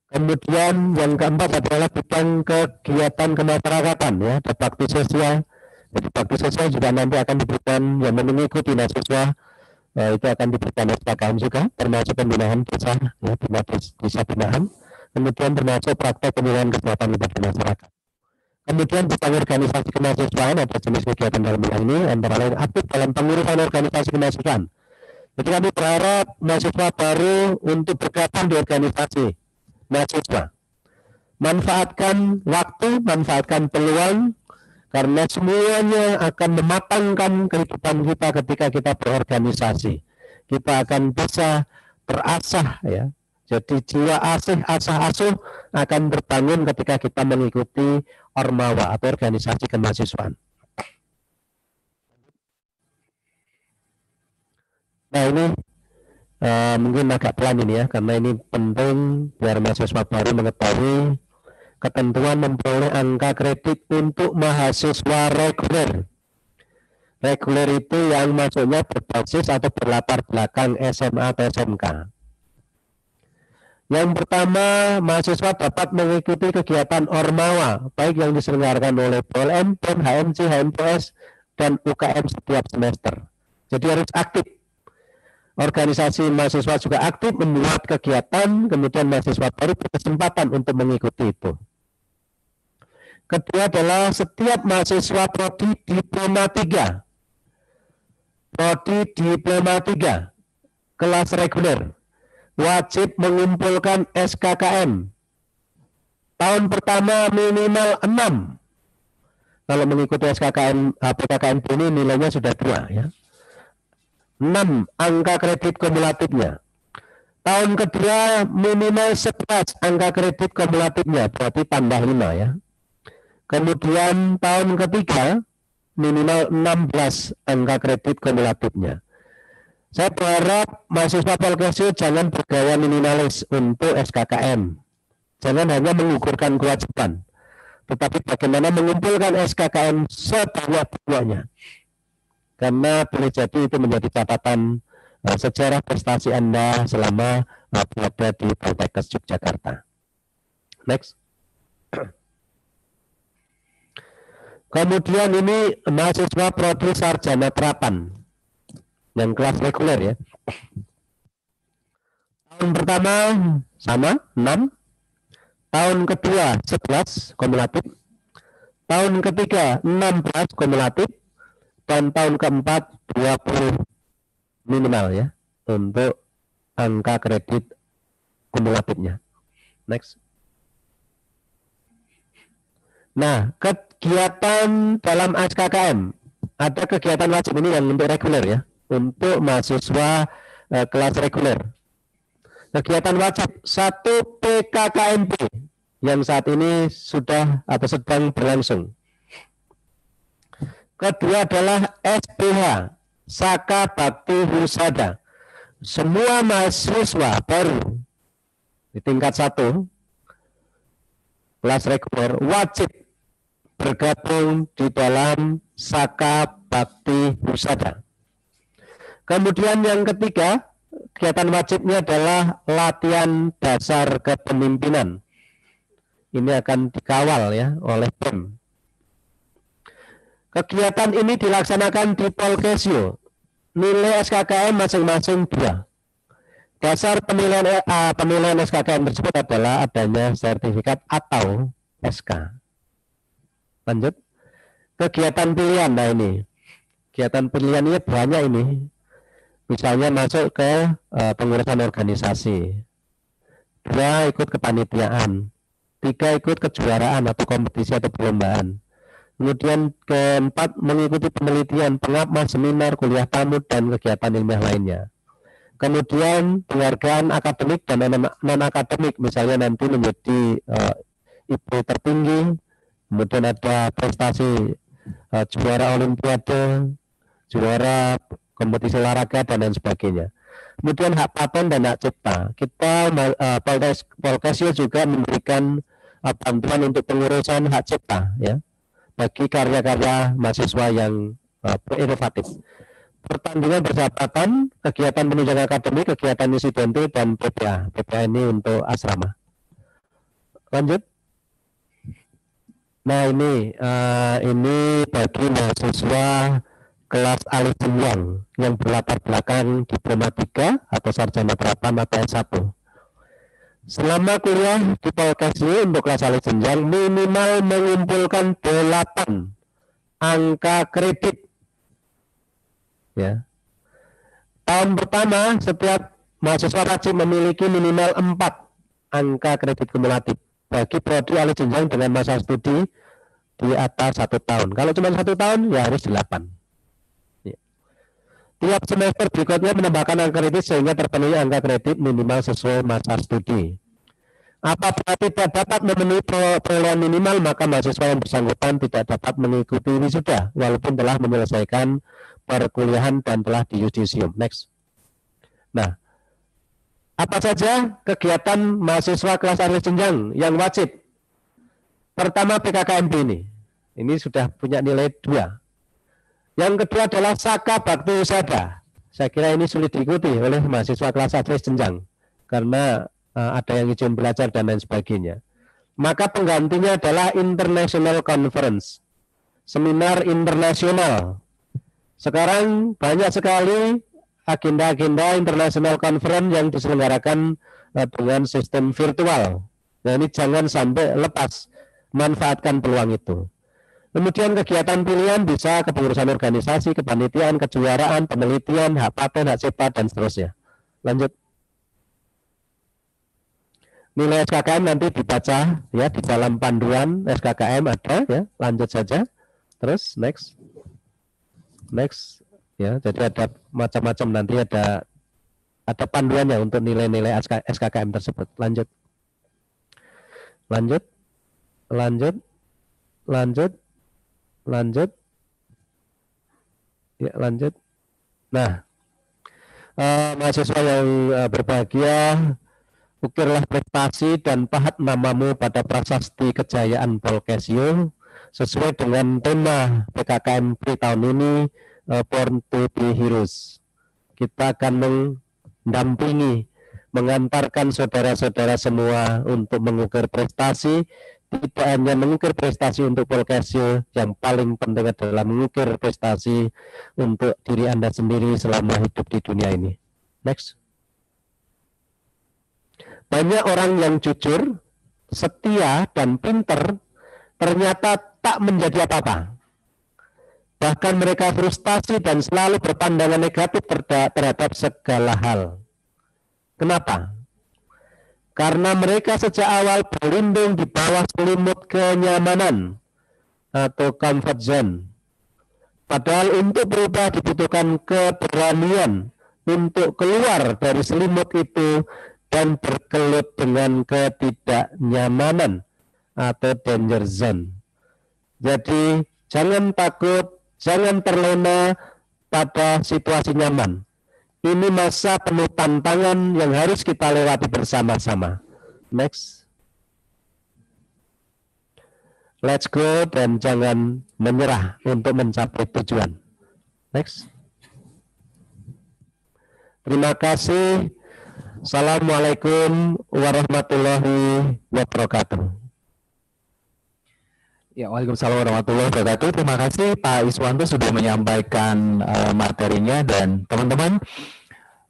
Kemudian yang keempat adalah bidang kegiatan kemasyarakatan, ya, ada bakti sosial. Jadi bakti sosial juga nanti akan diberikan yang mengikuti mahasiswa, itu akan diberikan SKKM juga, termasuk pembinaan desa, ya, desa binaan. Kemudian termasuk praktek pembinaan kesehatan kepada masyarakat. Kemudian bidang organisasi kemahasiswaan, ada jenis kegiatan dalam bidang ini, antara lain aktif dalam pengurusan organisasi kemahasiswaan. Jadi kami berharap mahasiswa baru untuk bergabung di organisasi mahasiswa. Manfaatkan waktu, manfaatkan peluang, karena semuanya akan mematangkan kehidupan kita ketika kita berorganisasi. Kita akan bisa terasah, ya. Jadi jiwa asah asuh akan terbangun ketika kita mengikuti ormawa atau organisasi kemahasiswaan. Nah, ini mungkin agak pelan ini ya, karena ini penting biar mahasiswa baru mengetahui ketentuan memperoleh angka kredit untuk mahasiswa reguler. Reguler itu yang masuknya berbasis atau berlatar belakang SMA atau SMK. Yang pertama, mahasiswa dapat mengikuti kegiatan Ormawa, baik yang diselenggarakan oleh PLN, PON, HMC, HMPS, dan UKM setiap semester. Jadi harus aktif. Organisasi mahasiswa juga aktif membuat kegiatan, kemudian mahasiswa baru berkesempatan untuk mengikuti itu. Kedua adalah setiap mahasiswa prodi diploma 3. Prodi diploma 3, kelas reguler, wajib mengumpulkan SKKM. Tahun pertama minimal 6. Kalau mengikuti SKKM PKKMB ini nilainya sudah 2 ya. 6 angka kredit kumulatifnya. Tahun kedua minimal 11 angka kredit kumulatifnya, berarti tambah 5 ya. Kemudian tahun ketiga minimal 16 angka kredit kumulatifnya. Saya berharap mahasiswa Polkesio jangan bergaya minimalis untuk SKKM. Jangan hanya mengukurkan kewajiban, tetapi bagaimana mengumpulkan SKKM sebanyak-banyaknya. Karena boleh jadi itu menjadi catatan sejarah prestasi Anda selama berada di Poltekkes Yogyakarta. Next. Kemudian ini mahasiswa prodi sarjana terapan yang kelas reguler ya. Tahun pertama sama 6, tahun kedua 11 kumulatif, tahun ketiga 16 kumulatif, dan tahun keempat 20 minimal ya untuk angka kredit kumulatifnya. Next. Nah, kegiatan dalam SKKM, ada kegiatan wajib ini yang untuk reguler ya, untuk mahasiswa kelas reguler. Kegiatan wajib 1 PKKMB yang saat ini sudah atau sedang berlangsung. Kedua adalah SBH, Saka Bakti Husada. Semua mahasiswa baru di tingkat 1 kelas reguler wajib bergabung di dalam Saka Bakti Husada. Kemudian yang ketiga, kegiatan wajibnya adalah latihan dasar kepemimpinan. Ini akan dikawal ya oleh BEM. Kegiatan ini dilaksanakan di Polkesio. Nilai SKKM masing-masing 2. Dasar penilaian SKKM tersebut adalah adanya sertifikat atau SK. Lanjut. Kegiatan pilihan, nah ini. Kegiatan pilihan ini banyak ini. Misalnya masuk ke pengurusan organisasi. 2 ikut kepanitiaan. 3 ikut kejuaraan atau kompetisi atau perlombaan. Kemudian keempat mengikuti penelitian, pengabdi, seminar, kuliah tamu, dan kegiatan ilmiah lainnya. Kemudian penghargaan akademik dan non-akademik, misalnya nanti menjadi IP tertinggi, kemudian ada prestasi juara olimpiade, juara kompetisi olahraga, dan lain sebagainya. Kemudian hak paten dan hak cipta. Kita Polkesio juga memberikan bantuan untuk pengurusan hak cipta ya, bagi karya-karya mahasiswa yang inovatif. Pertandingan persahabatan, kegiatan penunjang akademik, kegiatan insidentil, dan PPA. PPA ini untuk asrama. Lanjut. Nah ini bagi mahasiswa kelas alih jenjang yang berlatar belakang diploma 3 atau sarjana terapan atau S1. Selama kuliah di Polkesio untuk kelas alih jenjang minimal mengumpulkan 8 angka kredit. Ya. Tahun pertama setiap mahasiswa wajib memiliki minimal 4 angka kredit kumulatif bagi prodi alih jenjang dengan masa studi di atas 1 tahun. Kalau cuma 1 tahun ya harus 8. Ya. Tiap semester berikutnya menambahkan angka kredit sehingga terpenuhi angka kredit minimal sesuai masa studi. Apabila tidak dapat memenuhi perolehan minimal, maka mahasiswa yang bersangkutan tidak dapat mengikuti wisuda walaupun telah menyelesaikan perkuliahan dan telah di yudisium. Next. Nah, apa saja kegiatan mahasiswa kelas alih jenjang yang wajib? Pertama PKKMB ini. Ini sudah punya nilai 2. Yang kedua adalah Saka Bakti Husada. Saya kira ini sulit diikuti oleh mahasiswa kelas alih jenjang karena ada yang izin belajar dan lain sebagainya. Maka penggantinya adalah International Conference, seminar internasional. Sekarang banyak sekali agenda-agenda International Conference yang diselenggarakan dengan sistem virtual. Nah, ini jangan sampai lepas, manfaatkan peluang itu. Kemudian kegiatan pilihan bisa kepengurusan organisasi, kepanitiaan, kejuaraan, penelitian, hak paten, hak cipta, dan seterusnya. Lanjut. Nilai SKKM nanti dibaca ya di dalam panduan SKKM ada ya. Lanjut saja. Terus next. Ya, jadi ada macam-macam nanti ada panduannya untuk nilai-nilai SKKM tersebut. Lanjut. Ya, lanjut. Nah, mahasiswa yang berbahagia, ukirlah prestasi dan pahat namamu pada prasasti kejayaan Polkesio sesuai dengan tema PKKM tahun ini, Born to be Heroes. Kita akan mendampingi, mengantarkan saudara-saudara semua untuk mengukir prestasi. Tidak hanya mengukir prestasi untuk Polkesio, yang paling penting adalah mengukir prestasi untuk diri Anda sendiri selama hidup di dunia ini. Next. Banyak orang yang jujur, setia, dan pinter ternyata tak menjadi apa-apa. Bahkan mereka frustasi dan selalu berpandangan negatif terhadap segala hal. Kenapa? Karena mereka sejak awal berlindung di bawah selimut kenyamanan atau comfort zone. Padahal untuk berubah dibutuhkan keberanian untuk keluar dari selimut itu dan berkelut dengan ketidaknyamanan atau danger zone. Jadi jangan takut, jangan terlena pada situasi nyaman. Ini masa penuh tantangan yang harus kita lewati bersama-sama. Next. Let's go dan jangan menyerah untuk mencapai tujuan. Next. Terima kasih. Assalamualaikum warahmatullahi wabarakatuh. Ya, waalaikumsalam warahmatullahi wabarakatuh. Terima kasih Pak Iswanto sudah menyampaikan materinya, dan teman-teman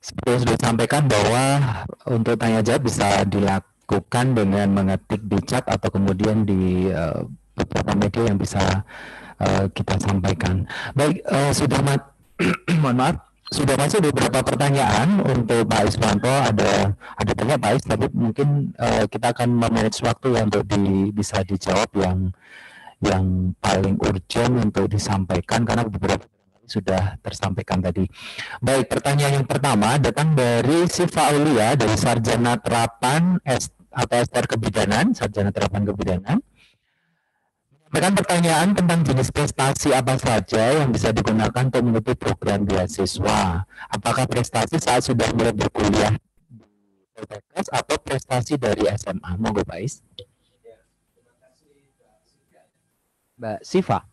seperti yang sudah disampaikan bahwa untuk tanya jawab bisa dilakukan dengan mengetik di chat atau kemudian di beberapa media yang bisa kita sampaikan. Baik, mohon maaf, sudah masuk beberapa pertanyaan untuk Pak Iswanto. Ada banyak Pak Is, tapi mungkin kita akan memanage waktu untuk bisa dijawab yang paling urgent untuk disampaikan karena beberapa sudah tersampaikan tadi. Baik, pertanyaan yang pertama datang dari Siva Aulia dari Sarjana Terapan atau STR Kebidanan, Sarjana Terapan Kebidanan. Menyampaikan pertanyaan tentang jenis prestasi apa saja yang bisa digunakan untuk mengikuti program beasiswa. Apakah prestasi saat sudah mulai berkuliah di Poltekkes atau prestasi dari SMA? Monggo Pak Is. Mbak Siva.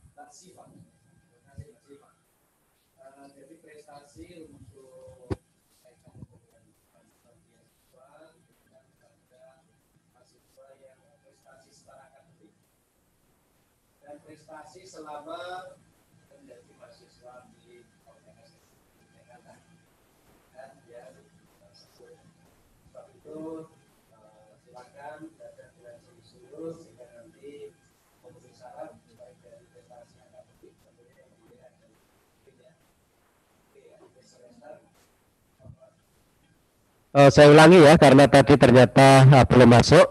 Jadi prestasi untuk mahasiswa yang prestasi secara akademik dan prestasi selama menjadi mahasiswa di Poltekkes Jakarta. Dan ya, sebab itu silakan belajar dengan serius sehingga nanti memenuhi syarat baik dari prestasi akademik tentunya yang dilihat dari Saya ulangi ya, karena tadi ternyata belum masuk.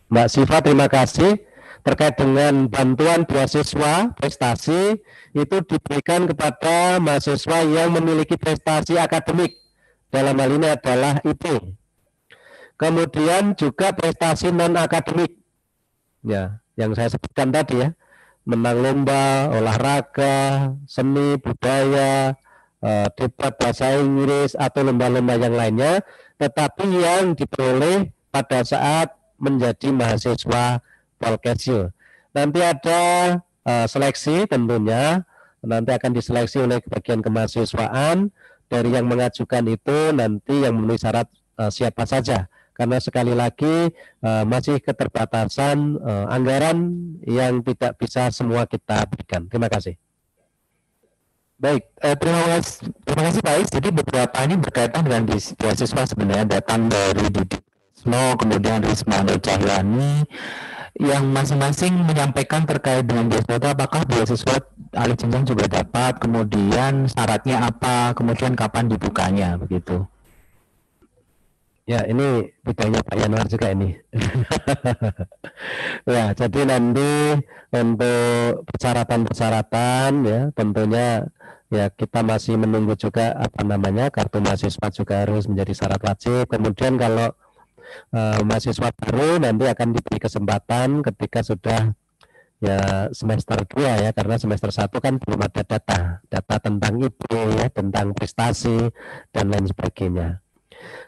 Mbak Siva, terima kasih. Terkait dengan bantuan beasiswa prestasi, itu diberikan kepada mahasiswa yang memiliki prestasi akademik. Dalam hal ini adalah IP. Kemudian juga prestasi non-akademik. Ya, yang saya sebutkan tadi ya. Menang lomba, olahraga, seni, budaya, debat bahasa Inggris, atau lomba-lomba yang lainnya, tetapi yang diperoleh pada saat menjadi mahasiswa Polkesio. Nanti ada seleksi tentunya, nanti akan diseleksi oleh bagian kemahasiswaan. Dari yang mengajukan itu nanti yang memenuhi syarat siapa saja karena sekali lagi masih keterbatasan anggaran yang tidak bisa semua kita berikan. Terima kasih. Baik, terima kasih Pak Is. Jadi beberapa ini berkaitan dengan beasiswa sebenarnya datang dari Didi Krisno, kemudian Risma Cahyani, yang masing-masing menyampaikan terkait dengan beasiswa, apakah beasiswa alih jenjang juga dapat, kemudian syaratnya apa, kemudian kapan dibukanya, begitu. Ya, ini bidangnya Pak Yanuar juga ini. Ya, jadi nanti untuk persyaratan-persyaratan ya tentunya ya kita masih menunggu juga kartu mahasiswa juga harus menjadi syarat wajib. Kemudian kalau mahasiswa baru nanti akan diberi kesempatan ketika sudah ya semester 2 ya, karena semester 1 kan belum ada data tentang IP ya, tentang prestasi dan lain sebagainya.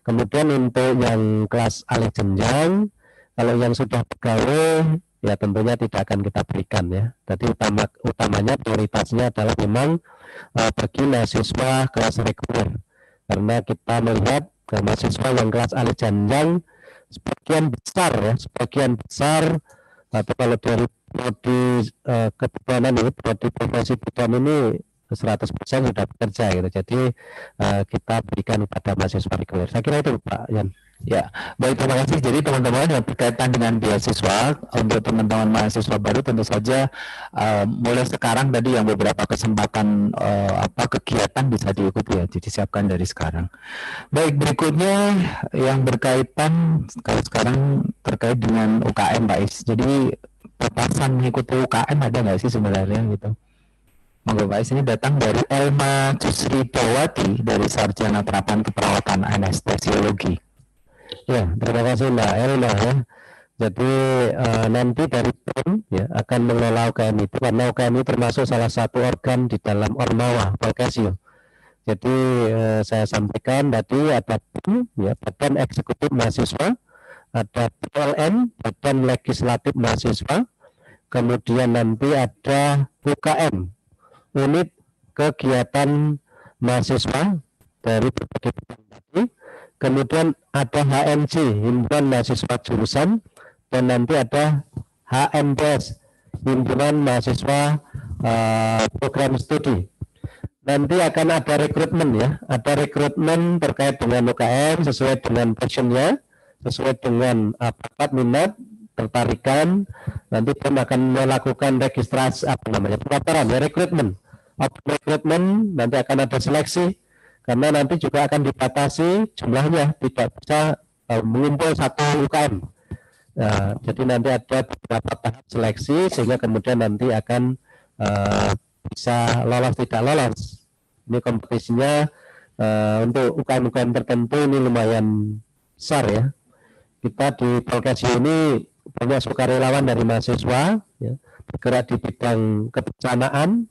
Kemudian untuk yang kelas alih jenjang, kalau yang sudah pegawai ya tentunya tidak akan kita berikan ya. Jadi utamanya prioritasnya adalah memang bagi mahasiswa kelas reguler, karena kita melihat mahasiswa yang kelas alih jenjang sebagian besar atau kalau dari prodi kebidanan ini, prodi profesi bidan ini 100% sudah bekerja gitu. Jadi kita berikan kepada mahasiswa reguler. Saya kira itu Pak Yan. Ya, baik, terima kasih. Jadi teman-teman yang berkaitan dengan beasiswa untuk teman-teman mahasiswa baru tentu saja mulai sekarang tadi yang beberapa kesempatan kegiatan bisa diikuti ya, jadi siapkan dari sekarang. Baik, berikutnya yang berkaitan kalau sekarang terkait dengan UKM Pak Is. Jadi papasan mengikuti UKM ada nggak sih sebenarnya gitu? Monggo Pak Is, ini datang dari Elma Jusri Dawati dari Sarjana Terapan Keperawatan Anestesiologi. Ya, terima kasih Mbak Elma ya. Jadi nanti dari tim ya akan mengelola UKM itu, karena UKM itu termasuk salah satu organ di dalam Ormawa Polkesio. Jadi saya sampaikan tadi ada tim ya, Badan Eksekutif Mahasiswa, ada PLN, Badan Legislatif Mahasiswa, kemudian nanti ada UKM, unit kegiatan mahasiswa dari berbagai bidang tadi, kemudian ada HMJ, himpunan mahasiswa jurusan, dan nanti ada HMPS, himpunan mahasiswa program studi. Nanti akan ada rekrutmen ya, ada rekrutmen terkait dengan UKM sesuai dengan passionnya, sesuai dengan bakat minat, tertarikan. Nanti tim akan melakukan registrasi pendaftaran ya, rekrutmen. Rekrutmen nanti akan ada seleksi, karena nanti juga akan dibatasi jumlahnya, tidak bisa mengumpul satu UKM. Nah, jadi nanti ada beberapa tahap seleksi sehingga kemudian nanti akan bisa lolos tidak lolos. Ini kompetisinya untuk UKM-UKM tertentu ini lumayan besar ya. Kita di Polkesio ini banyak sukarelawan dari mahasiswa ya, bergerak di bidang kebencanaan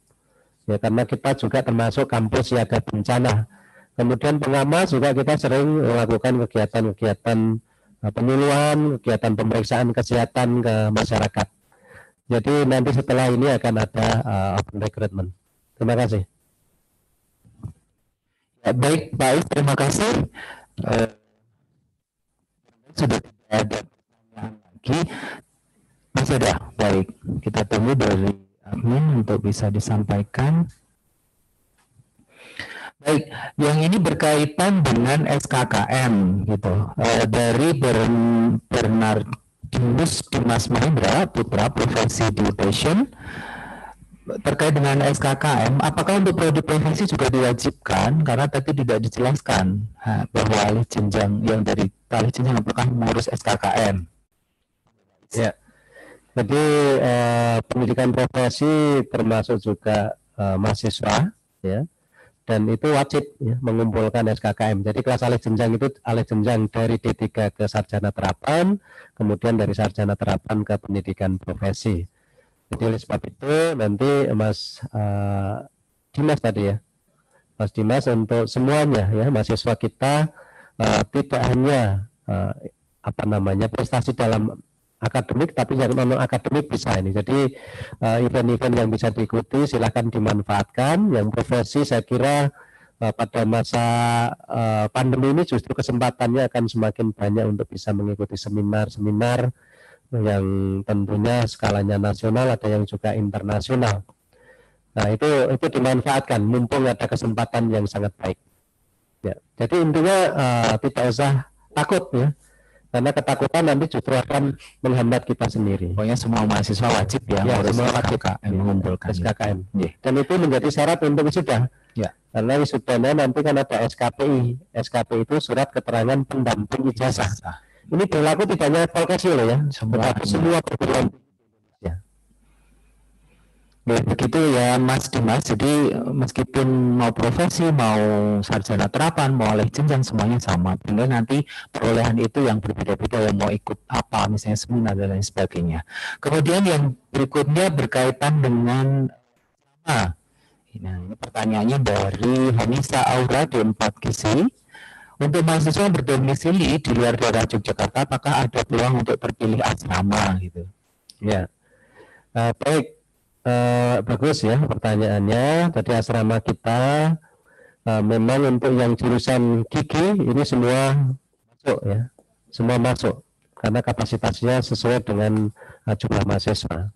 ya, karena kita juga termasuk kampus siaga bencana. Kemudian pengamat juga kita sering melakukan kegiatan-kegiatan penyuluhan, kegiatan pemeriksaan kesehatan ke masyarakat. Jadi nanti setelah ini akan ada open recruitment. Terima kasih. Ya, baik Pak Is, terima kasih. Sudah tidak ada pertanyaan lagi. Sudah, baik. Kita tunggu dari admin untuk bisa disampaikan. Baik, yang ini berkaitan dengan SKKM gitu. Dari Bernardinus Dimas Mahendra, putra profesi dietitian, terkait dengan SKKM, apakah untuk prodi profesi juga diwajibkan? Karena tadi tidak dijelaskan bahwa alih jenjang yang dari alih jenjang apakah mengurus SKKM? Ya, jadi pendidikan profesi termasuk juga mahasiswa ya. Dan itu wajib ya, mengumpulkan SKKM. Jadi kelas alih jenjang itu alih jenjang dari D3 ke sarjana terapan, kemudian dari sarjana terapan ke pendidikan profesi. Jadi oleh sebab itu nanti Mas Dimas tadi ya, Mas Dimas untuk semuanya ya, mahasiswa kita tidak hanya prestasi dalam akademik, tapi yang non akademik bisa ini. Jadi event-event yang bisa diikuti silahkan dimanfaatkan. Yang profesi saya kira pada masa pandemi ini justru kesempatannya akan semakin banyak untuk bisa mengikuti seminar-seminar yang tentunya skalanya nasional, ada yang juga internasional. Nah, itu dimanfaatkan mumpung ada kesempatan yang sangat baik. Ya, jadi intinya tidak usah takut ya, karena ketakutan nanti justru akan menghambat kita sendiri. Pokoknya semua mahasiswa wajib ya, semua wajib mengumpulkan SKKM. Dan itu menjadi syarat untuk wisuda. Ya. Karena wisudanya nanti kan ada SKPI. SKPI itu surat keterangan pendamping ijazah. Ini berlaku tidak hanya Polkesio loh ya, semua perguruan tinggi Indonesia. Ya begitu ya Mas Dimas. Jadi meskipun mau profesi, mau sarjana terapan, mau alih jenjang, semuanya sama. Tinggal nanti perolehan itu yang berbeda-beda, yang mau ikut apa, misalnya seminar dan lain sebagainya. Kemudian yang berikutnya berkaitan dengan Nah, ini pertanyaannya dari Hanisa Aura di 4 Gizi. Untuk mahasiswa yang berdomisili di luar daerah Yogyakarta, apakah ada peluang untuk terpilih asrama gitu? Ya, baik, bagus ya pertanyaannya. Tadi asrama kita memang untuk yang jurusan gigi ini semua masuk ya, semua masuk karena kapasitasnya sesuai dengan jumlah mahasiswa.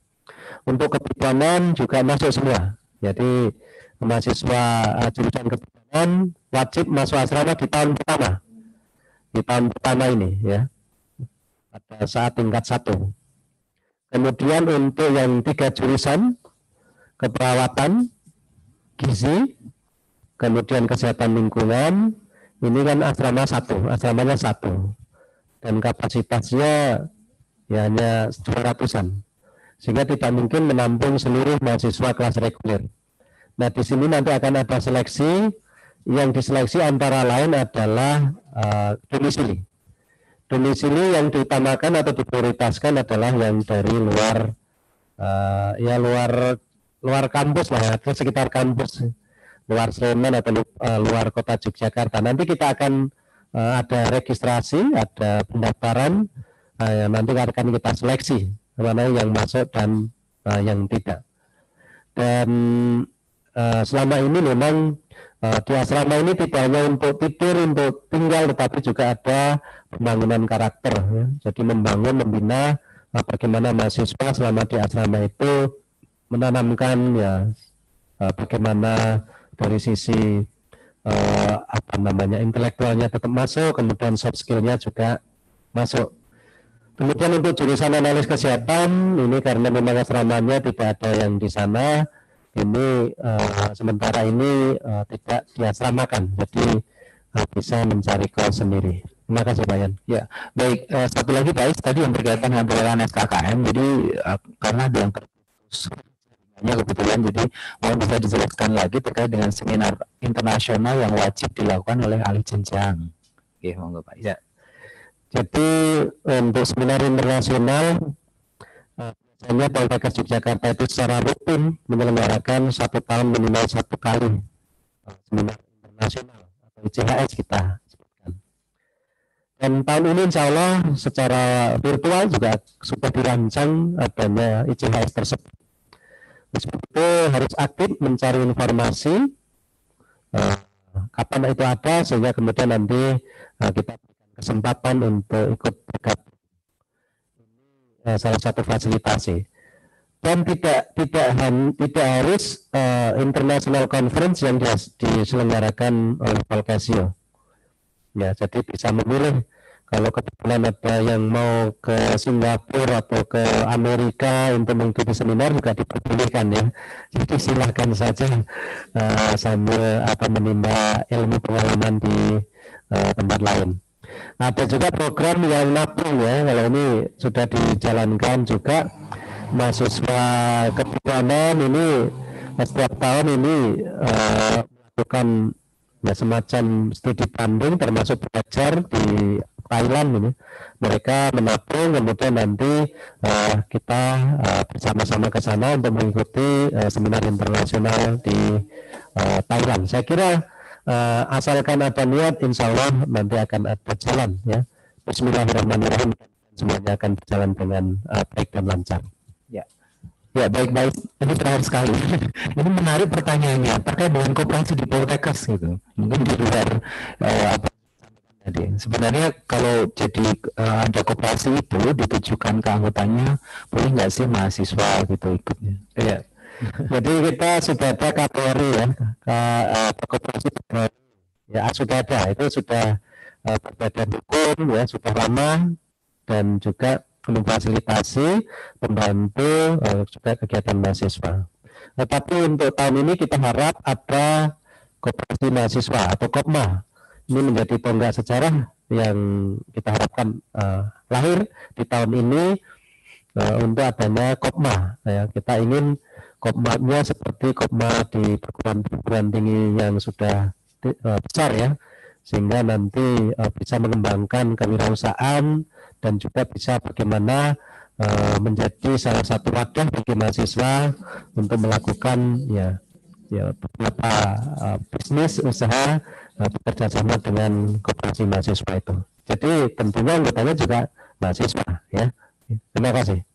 Untuk kebidanan juga masuk semua. Jadi mahasiswa jurusan kebidanan wajib masuk asrama di tahun pertama. Di tahun pertama ini ya. Pada saat tingkat 1. Kemudian untuk yang 3 jurusan keperawatan, gizi, kemudian kesehatan lingkungan, ini kan asramanya 1. Dan kapasitasnya ya hanya 200-an. Sehingga tidak mungkin menampung seluruh mahasiswa kelas reguler. Nah, di sini nanti akan ada seleksi. Yang diseleksi antara lain adalah domisili. Domisili yang diutamakan atau diprioritaskan adalah yang dari luar luar kampus lah, atau sekitar kampus, luar Sleman atau luar kota Yogyakarta. Nanti kita akan ada registrasi, ada pendaftaran, nanti akan kita seleksi mana yang masuk dan yang tidak. Dan selama ini memang di asrama ini tidak hanya untuk tidur, untuk tinggal, tetapi juga ada pembangunan karakter ya. Jadi membina bagaimana mahasiswa selama di asrama itu menanamkan ya bagaimana dari sisi intelektualnya tetap masuk, kemudian soft skill-nya juga masuk. Kemudian untuk jurusan analis kesehatan ini karena memang asramanya tidak ada yang di sana, ini sementara ini tidak diasramakan, jadi bisa mencari kelas sendiri. Terima kasih Pak Yan. Ya, baik. Satu lagi Pak Is, tadi yang berkaitan dengan perolehan SKKM. Jadi karena ada yang terputus kebetulan, jadi mau bisa dijelaskan lagi terkait dengan seminar internasional yang wajib dilakukan oleh ahli jenjang. Oke, monggo Pak Is. Ya. Jadi untuk seminar internasional biasanya Poltekkes Yogyakarta itu secara rutin menyelenggarakan 1 tahun minimal 1 kali seminar internasional atau ICHS kita sebutkan. Dan tahun ini insya Allah secara virtual juga sudah dirancang adanya ICHS tersebut. Meskipun itu harus aktif mencari informasi kapan itu ada, sehingga kemudian nanti kita kesempatan untuk ikut bergabung. Ini salah satu fasilitasi. Dan tidak harus international conference yang diselenggarakan oleh Polkesio. Ya, jadi bisa memilih. Kalau kebetulan ada yang mau ke Singapura atau ke Amerika untuk mengikuti seminar juga diperbolehkan ya. Jadi silakan saja sambil menimba ilmu pengalaman di tempat lain. Ada juga program yang nabung ya, kalau ini sudah dijalankan juga mahasiswa kebidanan ini setiap tahun ini melakukan ya, semacam studi banding termasuk belajar di Thailand ini. Mereka menabung, kemudian nanti kita bersama-sama ke sana untuk mengikuti seminar internasional di Thailand. Saya kira asalkan ada niat, insya Allah nanti akan ada jalan ya. Bismillahirrahmanirrahim, semuanya akan berjalan dengan baik dan lancar. Ya, Ya, baik-baik. Ini terakhir sekali. Ini menarik pertanyaannya terkait dengan koperasi di Poltekkes gitu. Mungkin di luar apa tadi. Sebenarnya kalau jadi ada koperasi itu ditujukan ke anggotanya, boleh nggak sih mahasiswa gitu ikutnya? Ya. Jadi kita sudah ada kategori ya, koperasi ya sudah ada, itu sudah berbadan hukum ya, sudah lama dan juga memfasilitasi, membantu juga kegiatan mahasiswa. Tetapi untuk tahun ini kita harap ada koperasi mahasiswa atau Kopma. Ini menjadi tonggak sejarah yang kita harapkan lahir di tahun ini untuk adanya Kopma. Ya, kita ingin Kopma-nya seperti Kopma di perguruan tinggi yang sudah besar ya, sehingga nanti bisa mengembangkan kewirausahaan dan juga bisa bagaimana menjadi salah satu wadah bagi mahasiswa untuk melakukan ya beberapa bisnis usaha bekerja sama dengan koperasi mahasiswa itu. Jadi tentunya anggotanya juga mahasiswa ya. Terima kasih.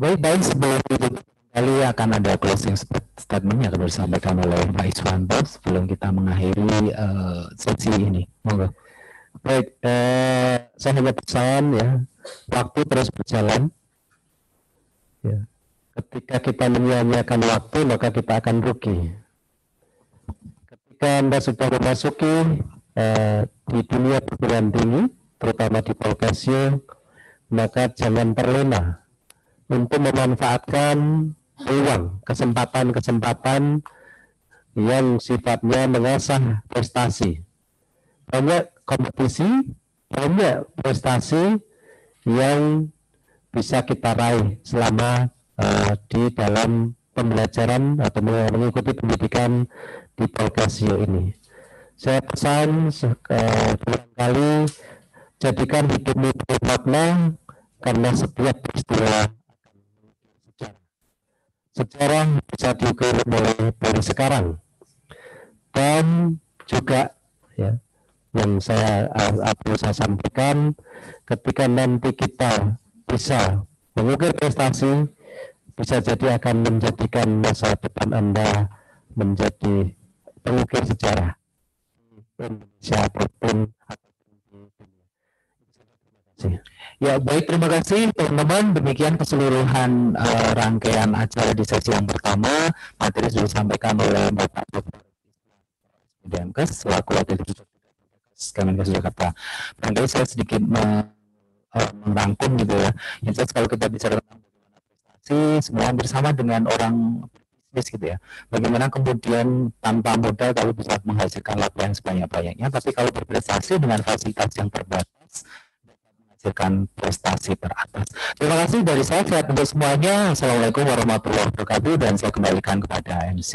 Baik, sebelum itu kali akan ada closing statement yang akan disampaikan oleh Pak Iswanto sebelum kita mengakhiri sesi ini. Monggo. Baik, saya hanya pesan ya, waktu terus berjalan. Ya. Ketika kita menyia-nyiakan waktu, maka kita akan rugi. Ketika Anda sudah memasuki di dunia perguruan tinggi, terutama di Polkesio, maka jangan terlena untuk memanfaatkan peluang, kesempatan-kesempatan yang sifatnya mengasah prestasi. Banyak kompetisi, banyak prestasi yang bisa kita raih selama di dalam pembelajaran atau mengikuti pendidikan di Polkesio ini. Saya pesan barangkali jadikan hidupmu bermakna, karena setiap peristiwa sejarah bisa diukur mulai dari sekarang. Dan juga ya, yang saya sampaikan, ketika nanti kita bisa mengukir prestasi, bisa jadi akan menjadikan masa depan Anda menjadi pengukir sejarah Indonesia ataupun Ya, baik, terima kasih teman-teman. Demikian keseluruhan rangkaian acara di sesi yang pertama. Materi sudah disampaikan oleh Bapak Dr. Demkes selaku Wakil Direktur Kemenkes Jakarta. Barangkali saya sedikit merangkum gitu ya. Yang jelas kalau kita bicara tentang prestasi, semua hampir sama dengan orang bisnis gitu ya. Bagaimana kemudian tanpa modal kalau bisa menghasilkan laba yang sebanyak-banyaknya, tapi kalau berprestasi dengan fasilitas yang terbatas menghasilkan prestasi teratas. Terima kasih dari saya, sehat untuk semuanya. Assalamualaikum warahmatullahi wabarakatuh, dan saya kembalikan kepada MC.